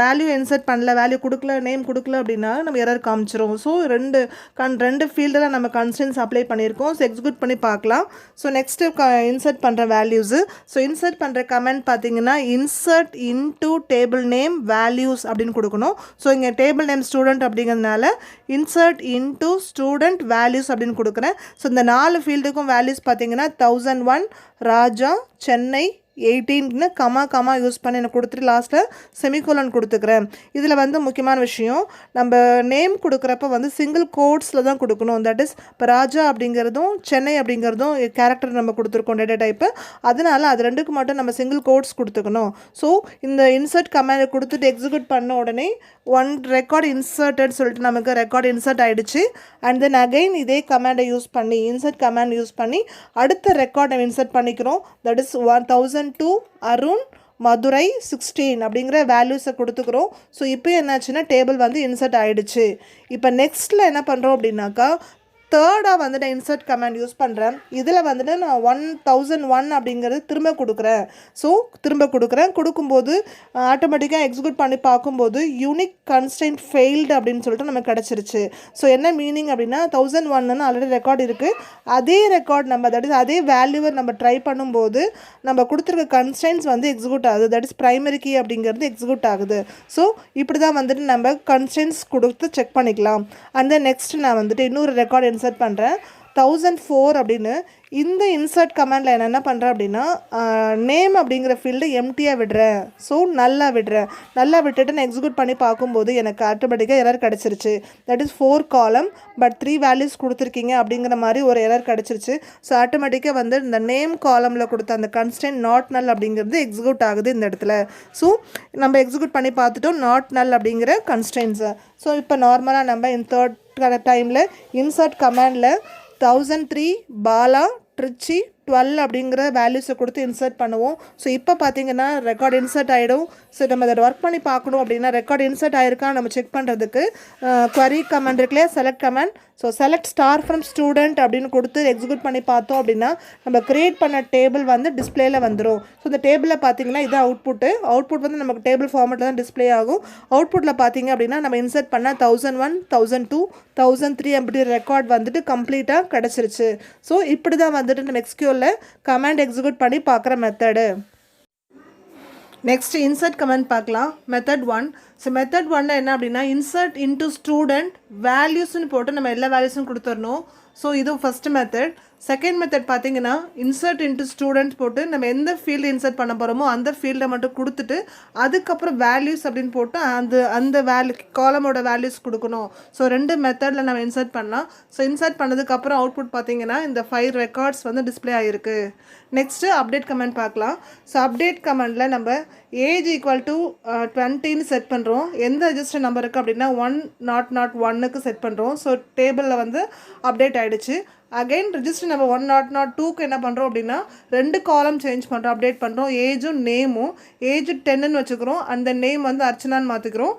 வேல்யூ இன்சர்ட் பண்ணல, வேல்யூ கொடுக்கல, நேம் கொடுக்கல அப்படின்னா நம்ம எரர் காமிச்சிரும். ஸோ 2 ஃபீல்டில் நம்ம கன்ஸ்ட்ரெயின்ஸ் அப்ளை பண்ணியிருக்கோம். ஸோ எக்ஸிக்யூட் பண்ணி பார்க்கலாம். ஸோ நெக்ஸ்ட்டு இன்சர்ட் பண்ணுற வேல்யூஸு. ஸோ இன்சர்ட் பண்ணுற கமெண்ட் பார்த்தீங்கன்னா insert into table name values அப்படின்னு கொடுக்கணும். ஸோ இங்கே டேபிள் நேம் ஸ்டூடெண்ட் அப்படிங்கிறதுனால இன்சர்ட் இன்டு ஸ்டூடெண்ட் வேல்யூஸ் அப்படின்னு கொடுக்குறேன். ஸோ இந்த 4 ஃபீல்டுக்கும் வேல்யூஸ் பார்த்தீங்கன்னா 1001, ராஜா, சென்னை, 18ன்னு கமா யூஸ் பண்ணி எனக்கு கொடுத்துட்டு லாஸ்ட்டில் செமிகோலன் கொடுத்துக்கிறேன். இதில் வந்து முக்கியமான விஷயம், நம்ம நேம் கொடுக்குறப்ப வந்து சிங்கிள் கோட்ஸில் தான் கொடுக்கணும். தட் இஸ் இப்போ ராஜா அப்படிங்கிறதும் சென்னை அப்படிங்கிறதும் கேரக்டர் நம்ம கொடுத்துருக்கோம் டேட்டா டைப்பு. அதனால் அது 2க்கு மட்டும் நம்ம சிங்கிள் கோட்ஸ் கொடுத்துக்கணும். ஸோ இந்த இன்சர்ட் கமெண்ட் கொடுத்துட்டு எக்ஸிக்யூட் பண்ண உடனே 1 ரெக்கார்ட் இன்சர்ட்டட் சொல்லிட்டு நமக்கு ரெக்கார்ட் இன்சர்ட் ஆகிடுச்சு. அண்ட் தென் அகைன் இதே கமெண்டை யூஸ் பண்ணி இன்சர்ட் கமெண்ட் யூஸ் பண்ணி அடுத்த ரெக்கார்டை இன்சர்ட் பண்ணிக்கிறோம். தட் இஸ் 1002 அருண், மதுரை 16 அப்படிங்கிற வேல்யூஸை கொடுத்துக்கிறோம். ஸோ இப்போ என்னாச்சுன்னா டேபிள் வந்து இன்சர்ட் ஆகிடுச்சு. இப்போ நெக்ஸ்ட்டில் என்ன பண்ணுறோம் அப்படின்னாக்கா தேர்டாக வந்துட்டு இன்சர்ட் கமெண்ட் யூஸ் பண்ணுறேன். இதில் வந்துட்டு நான் 1001 அப்படிங்கிறது திரும்ப கொடுக்குறேன். ஸோ திரும்ப கொடுக்கும்போது ஆட்டோமேட்டிக்காக எக்ஸிக்யூட் பண்ணி பார்க்கும்போது யூனிக் கன்ஸ்ட்ரெயின்ட் ஃபெயில்டு அப்படின்னு சொல்லிட்டு நமக்கு கிடச்சிருச்சு. ஸோ என்ன மீனிங் அப்படின்னா 1001ன்னு ஆல்ரெடி ரெக்கார்ட் இருக்குது. அதே ரெக்கார்ட் நம்ம தட் இஸ் அதே வேல்யூவை நம்ம ட்ரை பண்ணும்போது நம்ம கொடுத்துருக்க கன்ஸ்ட்ரெயின்ஸ் வந்து எக்ஸிக்யூட் ஆகுது. தட் இஸ் ப்ரைமரி கீ அப்படிங்கிறது எக்ஸிக்யூட் ஆகுது. ஸோ இப்படி தான் வந்துட்டு நம்ம கன்ஸ்ட்ரெயின்ஸ் கொடுத்து செக் பண்ணிக்கலாம். அந்த நெக்ஸ்ட் நான் வந்துட்டு இன்னொரு ரெக்கார்ட் இன்சர்ட் பண்ணுறேன். 1004 அப்படின்னு இந்த இன்சர்ட் கமாண்டில் நான் என்ன பண்ணுறேன் அப்படின்னா நேம் அப்படிங்கிற ஃபீல்டு எம்டியாக விடுறேன். ஸோ நல்லா விடுறேன். நல்லா விட்டுட்டு நான் எக்ஸிக்யூட் பண்ணி பார்க்கும்போது எனக்கு ஆட்டோமேட்டிக்காக எரர் கிடச்சிருச்சு. தட் இஸ் 4 காலம் பட் 3 வேல்யூஸ் கொடுத்துருக்கீங்க அப்படிங்கிற மாதிரி ஒரு எரர் கிடச்சிருச்சு. ஸோ ஆட்டோமேட்டிக்காக வந்து இந்த நேம் காலமில் கொடுத்த அந்த கன்ஸ்டன்ட் நாட் நல் அப்படிங்கிறது எக்ஸிக்யூட் ஆகுது இந்த இடத்துல. ஸோ நம்ம எக்ஸிக்யூட் பண்ணி பார்த்துட்டோம் நாட் நல் அப்படிங்கிற கன்ஸ்டன்ட்ஸை. ஸோ இப்போ நார்மலாக நம்ம இன்சர்ட் டைமில் இன்சர்ட் கமாண்டில் 1003 பாலா ட்ரிச்சி 12 அப்படிங்கிற வேல்யூஸை கொடுத்து இன்சர்ட் பண்ணுவோம். ஸோ இப்போ பார்த்தீங்கன்னா ரெக்கார்ட் இன்சர்ட் ஆகிடும். ஸோ நம்ம அதை ஒர்க் பண்ணி பார்க்கணும் அப்படின்னா ரெக்கார்ட் இன்சர்ட் ஆகிருக்கா நம்ம செக் பண்ணுறதுக்கு query கமாண்ட் இருக்குல்லையா, select command. So select star from student அப்படின்னு கொடுத்து எக்ஸிக்யூட் பண்ணி பார்த்தோம் அப்படின்னா நம்ம க்ரியேட் பண்ண டேபிள் வந்து டிஸ்பிளேயில் வந்துடும். ஸோ இந்த டேபிளில் பார்த்தீங்கன்னா இது அவுட்புட் வந்து நமக்கு டேபிள் ஃபார்மேட்டில் தான் டிஸ்பிளே ஆகும். அவுட்புட்டில் பார்த்தீங்க அப்படின்னா நம்ம இன்சர்ட் பண்ண 1001 1002 1003 அப்படி ரெக்கார்ட் வந்துட்டு கம்ப்ளீட்டாக கிடச்சிருச்சு. ஸோ இப்படி தான் வந்துட்டு நம்ம எக்ஸ்கியூஎல்ல கமாண்ட் எக்ஸிக்யூட் பண்ணி பார்க்குற மெத்தடு. நெக்ஸ்ட் இன்சர்ட் கமெண்ட் பார்க்கலாம். மெத்தட் 1. ஸோ மெத்தட் 1 என்ன அப்படின்னா இன்சர்ட் இன்டு ஸ்டூடெண்ட் வேல்யூஸ்ன்னு போட்டு நம்ம எல்லா வேல்யூஸும் கொடுத்துடணும். ஸோ இது ஃபஸ்ட்டு மெத்தட். செகண்ட் மெத்தட் பார்த்தீங்கன்னா இன்சர்ட் இன்ட்டு ஸ்டூடெண்ட் போட்டு நம்ம எந்த ஃபீல்டு இன்சர்ட் பண்ண போகிறோமோ அந்த ஃபீல்டை மட்டும் கொடுத்துட்டு அதுக்கப்புறம் வேல்யூஸ் அப்படின்னு போட்டு அந்த காலமோட வேல்யூஸ் கொடுக்கணும். ஸோ 2 மெத்தடில் நம்ம இன்சர்ட் பண்ணலாம். ஸோ இன்சர்ட் பண்ணதுக்கப்புறம் அவுட்புட் பார்த்தீங்கன்னா இந்த 5 ரெக்கார்ட்ஸ் வந்து டிஸ்பிளே ஆகிருக்கு. நெக்ஸ்ட்டு அப்டேட் கமெண்ட் பார்க்கலாம். ஸோ அப்டேட் கமெண்டில் நம்ம ஏஜ் ஈக்குவல் டு 20ன்னு செட் பண்ணுறோம். எந்த ரெஜிஸ்டர் நம்பருக்கு அப்படின்னா 101க்கு செட் பண்ணுறோம். ஸோ டேபிளில் வந்து அப்டேட் ஆகிடுச்சு. அகைன் ரெஜிஸ்டர் நம்ம 102க்கு என்ன பண்ணுறோம் அப்படின்னா 2 காலம் சேஞ்ச் பண்ணுறோம், அப்டேட் பண்ணுறோம். ஏஜும் நேமும் ஏஜ் 10ன்னு வச்சுக்கிறோம், அந்த நேம் வந்து அர்ச்சனான்னு மாற்றிக்கிறோம்.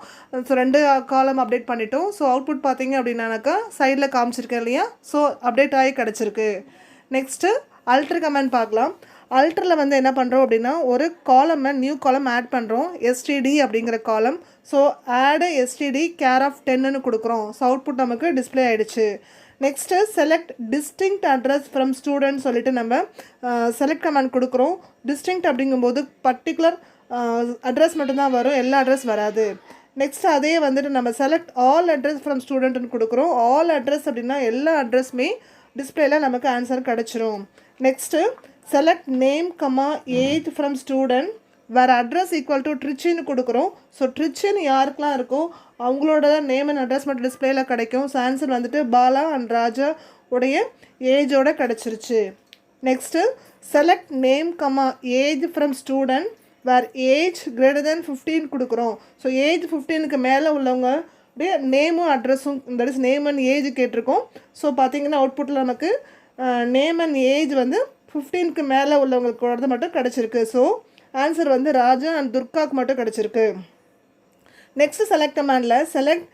ஸோ 2 காலம் அப்டேட் பண்ணிட்டோம். ஸோ அவுட்புட் பார்த்தீங்க அப்படின்னாக்கா சைடில் காமிச்சிருக்கேன் இல்லையா, ஸோ அப்டேட் ஆகி கிடச்சிருக்கு. நெக்ஸ்ட்டு அல்ட்ரு கமெண்ட் பார்க்கலாம். அல்ட்ரில் வந்து என்ன பண்ணுறோம் அப்படின்னா ஒரு காலமை நியூ காலம் ஆட் பண்ணுறோம், எஸ்டிடி அப்படிங்கிற காலம். ஸோ ஆடு எஸ்டிடி கேர் ஆஃப் 10ன்னு கொடுக்குறோம். ஸோ அவுட்புட் நமக்கு டிஸ்பிளே ஆகிடுச்சு. Next select distinct address from student சொல்லிட்டு நம்ம செலக்ட் கமாண்ட் கொடுக்குறோம். டிஸ்டிங்க்ட் அப்படிங்கும்போது பர்டிகுலர் அட்ரஸ் மட்டும்தான் வரும், எல்லா அட்ரஸ் வராது. நெக்ஸ்ட் அதே வந்துட்டு நம்ம செலக்ட் ஆல் அட்ரஸ் ஃப்ரம் ஸ்டூடெண்ட்னு கொடுக்குறோம். ஆல் அட்ரஸ் அப்படின்னா எல்லா அட்ரஸுமே டிஸ்பிளேல நமக்கு ஆன்சர் கிடச்சிரும். Next select name comma age from student வேறு அட்ரஸ் ஈக்குவல் டு ட்ரிச்சின்னு கொடுக்குறோம். ஸோ ட்ரிச்சின்னு யாருக்கெலாம் இருக்கோ அவங்களோட நேம் அண்ட் அட்ரஸ் மட்டும் டிஸ்பிளேயில் கிடைக்கும். ஸோ ஆன்சர் வந்துட்டு பாலா அண்ட் ராஜா உடைய ஏஜோட கிடச்சிருச்சு. Next select name comma age from student where age greater than 15 கொடுக்குறோம். ஸோ ஏஜ் 15க்கு மேலே உள்ளவங்க அப்படியே நேமும் அட்ரஸும் that is name and age கேட்டிருக்கோம். ஸோ பார்த்தீங்கன்னா அவுட்புட்டில் நமக்கு நேம் அண்ட் ஏஜ் வந்து 15க்கு மேலே உள்ளவங்களுக்கு மட்டும் கிடச்சிருக்கு. ஸோ ஆன்சர் வந்து ராஜா அண்ட் துர்காவுக்கு மட்டும் கிடச்சிருக்கு. நெக்ஸ்ட் செலக்ட் கமாண்டில் select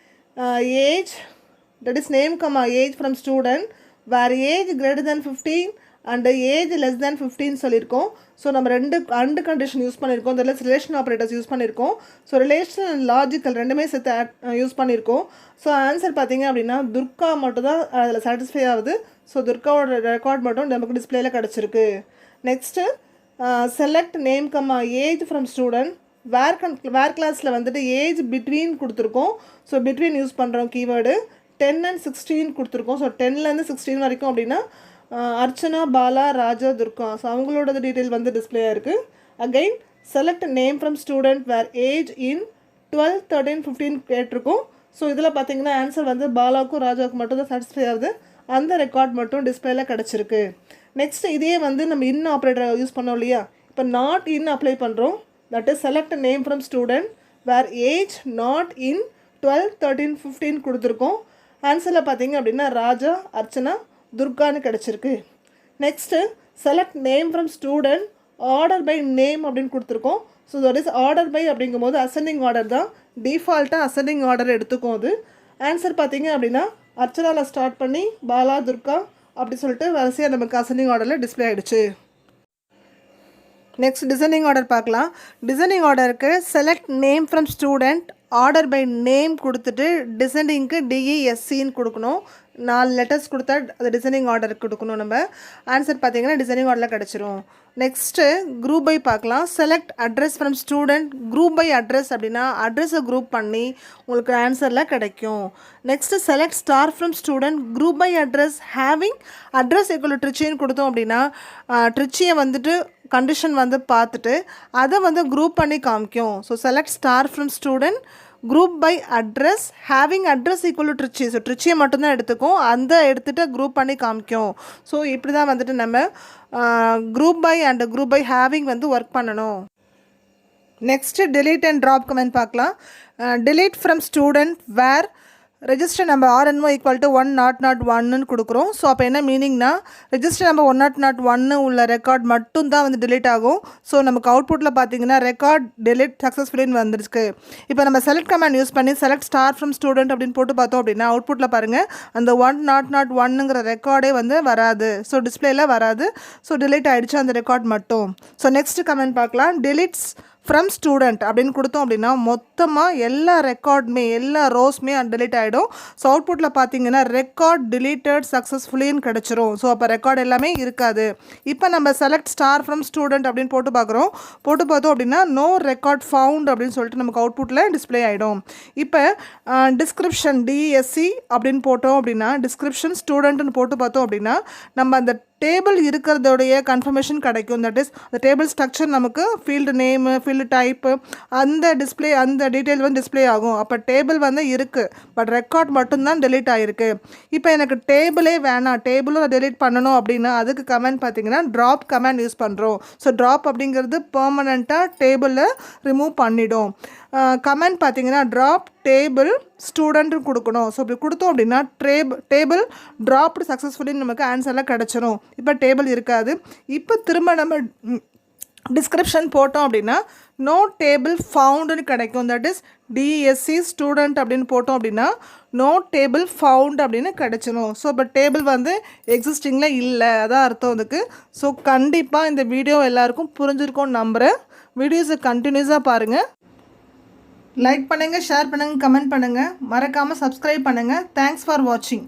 age that is name comma age from student where age greater than 15 and age less than 15 சொல்லியிருக்கோம். ஸோ நம்ம 2 அண்டு கண்டிஷன் யூஸ் பண்ணியிருக்கோம், அதில் ரிலேஷன் ஆப்ரேட்டர்ஸ் யூஸ் பண்ணியிருக்கோம். ஸோ ரிலேஷன் அண்ட் லாஜிக்கல் ரெண்டுமே சேர்த்து யூஸ் பண்ணியிருக்கோம். ஸோ ஆன்சர் பார்த்தீங்க அப்படின்னா துர்கா மட்டும் தான் அதில் சாட்டிஸ்ஃபை ஆகுது. ஸோ துர்காவோட ரெக்கார்ட் மட்டும் நமக்கு டிஸ்பிளேயில் கிடச்சிருக்கு. Next select name comma age from student where கிளாஸில் வந்துட்டு ஏஜ் பிட்வீன் கொடுத்துருக்கோம். ஸோ பிட்வீன் யூஸ் பண்ணுறோம் கீவேர்டு. 10 and 16 கொடுத்துருக்கோம். ஸோ 10லேருந்து 16 வரைக்கும் அப்படின்னா அர்ச்சனா, பாலா, ராஜா, துர்கா. ஸோ அவங்களோட டீட்டெயில் வந்து டிஸ்பிளே ஆகிருக்கு. Again select name from student where age in 12, 13, 15 கேட்டிருக்கோம். ஸோ இதில் பார்த்தீங்கன்னா ஆன்சர் வந்து பாலாவுக்கும் ராஜாவுக்கும் மட்டும் தான் சாட்டிஸ்ஃபை ஆகுது. அந்த ரெக்கார்ட் மட்டும் டிஸ்பிளேல கிடச்சிருக்கு. நெக்ஸ்ட் இதே வந்து நம்ம இன் ஆப்ரேட்டர் யூஸ் பண்ணோம் இல்லையா, இப்போ நாட் இன் அப்ளை பண்ணுறோம். That is select name from student where age not in 12, 13, 15 கொடுத்துருக்கோம். ஆன்சரில் பார்த்தீங்க அப்படின்னா ராஜா, அர்ச்சனா, துர்கான்னு கிடச்சிருக்கு. Next select name from student order by name அப்படின்னு கொடுத்துருக்கோம். So that is order by அப்படிங்கும்போது அசெண்டிங் ஆர்டர் தான், டிஃபால்ட்டாக அசெண்டிங் ஆர்டர் எடுத்துக்கும். அது ஆன்சர் பார்த்தீங்க அப்படின்னா அர்ச்சனாவில் ஸ்டார்ட் பண்ணி பாலா, துர்கா அப்படி சொல்லிட்டு வரிசையாக நமக்கு அசெண்டிங் ஆர்டரில் டிஸ்பிளே ஆகிடுச்சு. நெக்ஸ்ட் டிசைனிங் ஆர்டர் பார்க்கலாம். டிசைனிங் ஆர்டருக்கு select name from student order by name கொடுத்துட்டு டிசெண்டிங்க்கு டிஇஎஸ்சின்னு கொடுக்கணும். 4 லெட்டர்ஸ் கொடுத்தா அது டிசைனிங் ஆர்டர் கொடுக்கணும். நம்ம ஆன்சர் பார்த்தீங்கன்னா டிசைனிங் ஆர்டரில் கிடச்சிரும். நெக்ஸ்ட்டு குரூப் பை பார்க்கலாம். Select address from student. Group by address அப்படின்னா அட்ரஸை குரூப் பண்ணி உங்களுக்கு ஆன்சரில் கிடைக்கும். Next select star from student. Group by address having address equal ட்ரிச்சின்னு கொடுத்தோம் அப்படின்னா ட்ரிச்சியை வந்துட்டு கண்டிஷன் வந்து பார்த்துட்டு அதை வந்து குரூப் பண்ணி காமிக்கும். So select star from student group by address having address equal to Trichy. So ட்ரிச்சியை மட்டும்தான் எடுத்துக்கும், அந்த எடுத்துகிட்டு குரூப் பண்ணி காமிக்கும். ஸோ இப்படி தான் வந்துட்டு நம்ம group by and group by having வந்து ஒர்க் பண்ணணும். Next delete and drop command பார்க்கலாம். delete from student where register number RNO equal to 10001 கொடுக்குறோம். ஸோ அப்போ என்ன மீனிங்னா ரெஜிஸ்டர் நம்பர் 10001 உள்ள ரெக்கார்ட் மட்டும் தான் வந்து delete ஆகும். ஸோ நமக்கு அவுட்புட்டில் பார்த்தீங்கன்னா ரெக்கார்ட் delete சக்ஸஸ்ஃபுல்லின்னு வந்துருக்கு. இப்போ நம்ம செலக்ட் கமாண்ட் யூஸ் பண்ணி செலக்ட் ஸ்டார் ஃப்ரம் ஸ்டூடெண்ட் அப்படின்னு போட்டு பார்த்தோம் அப்படின்னா அவுட்புட்டில் பாருங்கள் அந்த 10001ங்கிற ரெக்கார்டே வந்து வராது. ஸோ டிஸ்பிளேயில் வராது. ஸோ delete ஆகிடுச்சு அந்த ரெக்கார்ட் மட்டும். ஸோ நெக்ஸ்ட் கமெண்ட் பார்க்கலாம். deletes ஃப்ரம் ஸ்டூடெண்ட் அப்படின்னு கொடுத்தோம் அப்படின்னா மொத்தமாக எல்லா ரெக்கார்டுமே எல்லா ரோஸ்மே delete ஆகிடும். ஸோ அவுட்புட்டில் பார்த்தீங்கன்னா ரெக்கார்ட் deleted சக்ஸஸ்ஃபுல்லின்னு கிடச்சிரும். ஸோ அப்போ ரெக்கார்டு எல்லாமே இருக்காது. இப்போ நம்ம செலக்ட் ஸ்டார் ஃப்ரம் ஸ்டூடெண்ட் அப்படின்னு போட்டு பார்த்தோம் அப்படின்னா நோ ரெக்கார்ட் ஃபவுண்ட் அப்படின்னு சொல்லிட்டு நமக்கு அவுட்புட்டில் டிஸ்பிளே ஆகிடும். இப்போ டிஸ்கிரிப்ஷன் DSC அப்படின்னு போட்டோம் அப்படின்னா டிஸ்கிரிப்ஷன் ஸ்டூடெண்ட்னு போட்டு பார்த்தோம் அப்படின்னா நம்ம அந்த டேபிள் இருக்கிறதோடைய கன்ஃபர்மேஷன் கிடைக்கும். தட் இஸ் அந்த டேபிள் ஸ்ட்ரக்சர் நமக்கு ஃபீல்டு நேமு ஃபீல்டு டைப்பு அந்த டிஸ்பிளே அந்த டீட்டெயில் வந்து டிஸ்பிளே ஆகும். அப்போ டேபிள் வந்து இருக்குது, பட் ரெக்கார்ட் மட்டும்தான் delete ஆகிருக்கு. இப்போ எனக்கு டேபிளே வேணாம், டேபிளும் delete பண்ணணும் அப்படின்னா அதுக்கு கமெண்ட் பார்த்தீங்கன்னா ட்ராப் கமெண்ட் யூஸ் பண்ணுறோம். ஸோ ட்ராப் அப்படிங்கிறது பெர்மனண்ட்டாக டேபிளில் ரிமூவ் பண்ணிடும். கமெண்ட் பார்த்தீங்கன்னா ட்ராப் டேபிள் ஸ்டூடெண்ட்டு கொடுக்கணும். ஸோ இப்படி கொடுத்தோம் அப்படின்னா டேபிள் ட்ராப்டு சக்ஸஸ்ஃபுல்லின்னு நமக்கு ஆன்சரில் கிடச்சிரும். இப்போ டேபிள் இருக்காது. இப்போ திரும்ப நம்ம டிஸ்கிரிப்ஷன் போட்டோம் அப்படின்னா நோ டேபிள் ஃபவுண்டுன்னு கிடைக்கும். தட் இஸ் DSC ஸ்டூடெண்ட் அப்படின்னு போட்டோம் அப்படின்னா நோ டேபிள் ஃபவுண்ட் அப்படின்னு கிடச்சிரும். ஸோ இப்போ டேபிள் வந்து எக்ஸிஸ்டிங்கில் இல்லை, அதான் அர்த்தம் அதுக்கு. ஸோ கண்டிப்பாக இந்த வீடியோ எல்லாருக்கும் புரிஞ்சிருக்கும்னு நம்புகிறேன். வீடியோஸை கண்டினியூஸாக பாருங்கள். லைக் பண்ணுங்கள், ஷேர் பண்ணுங்கள், கமெண்ட் பண்ணுங்கள், மறக்காமல் சப்ஸ்கிரைப் பண்ணுங்கள். தேங்க்ஸ் ஃபார் வாட்சிங்.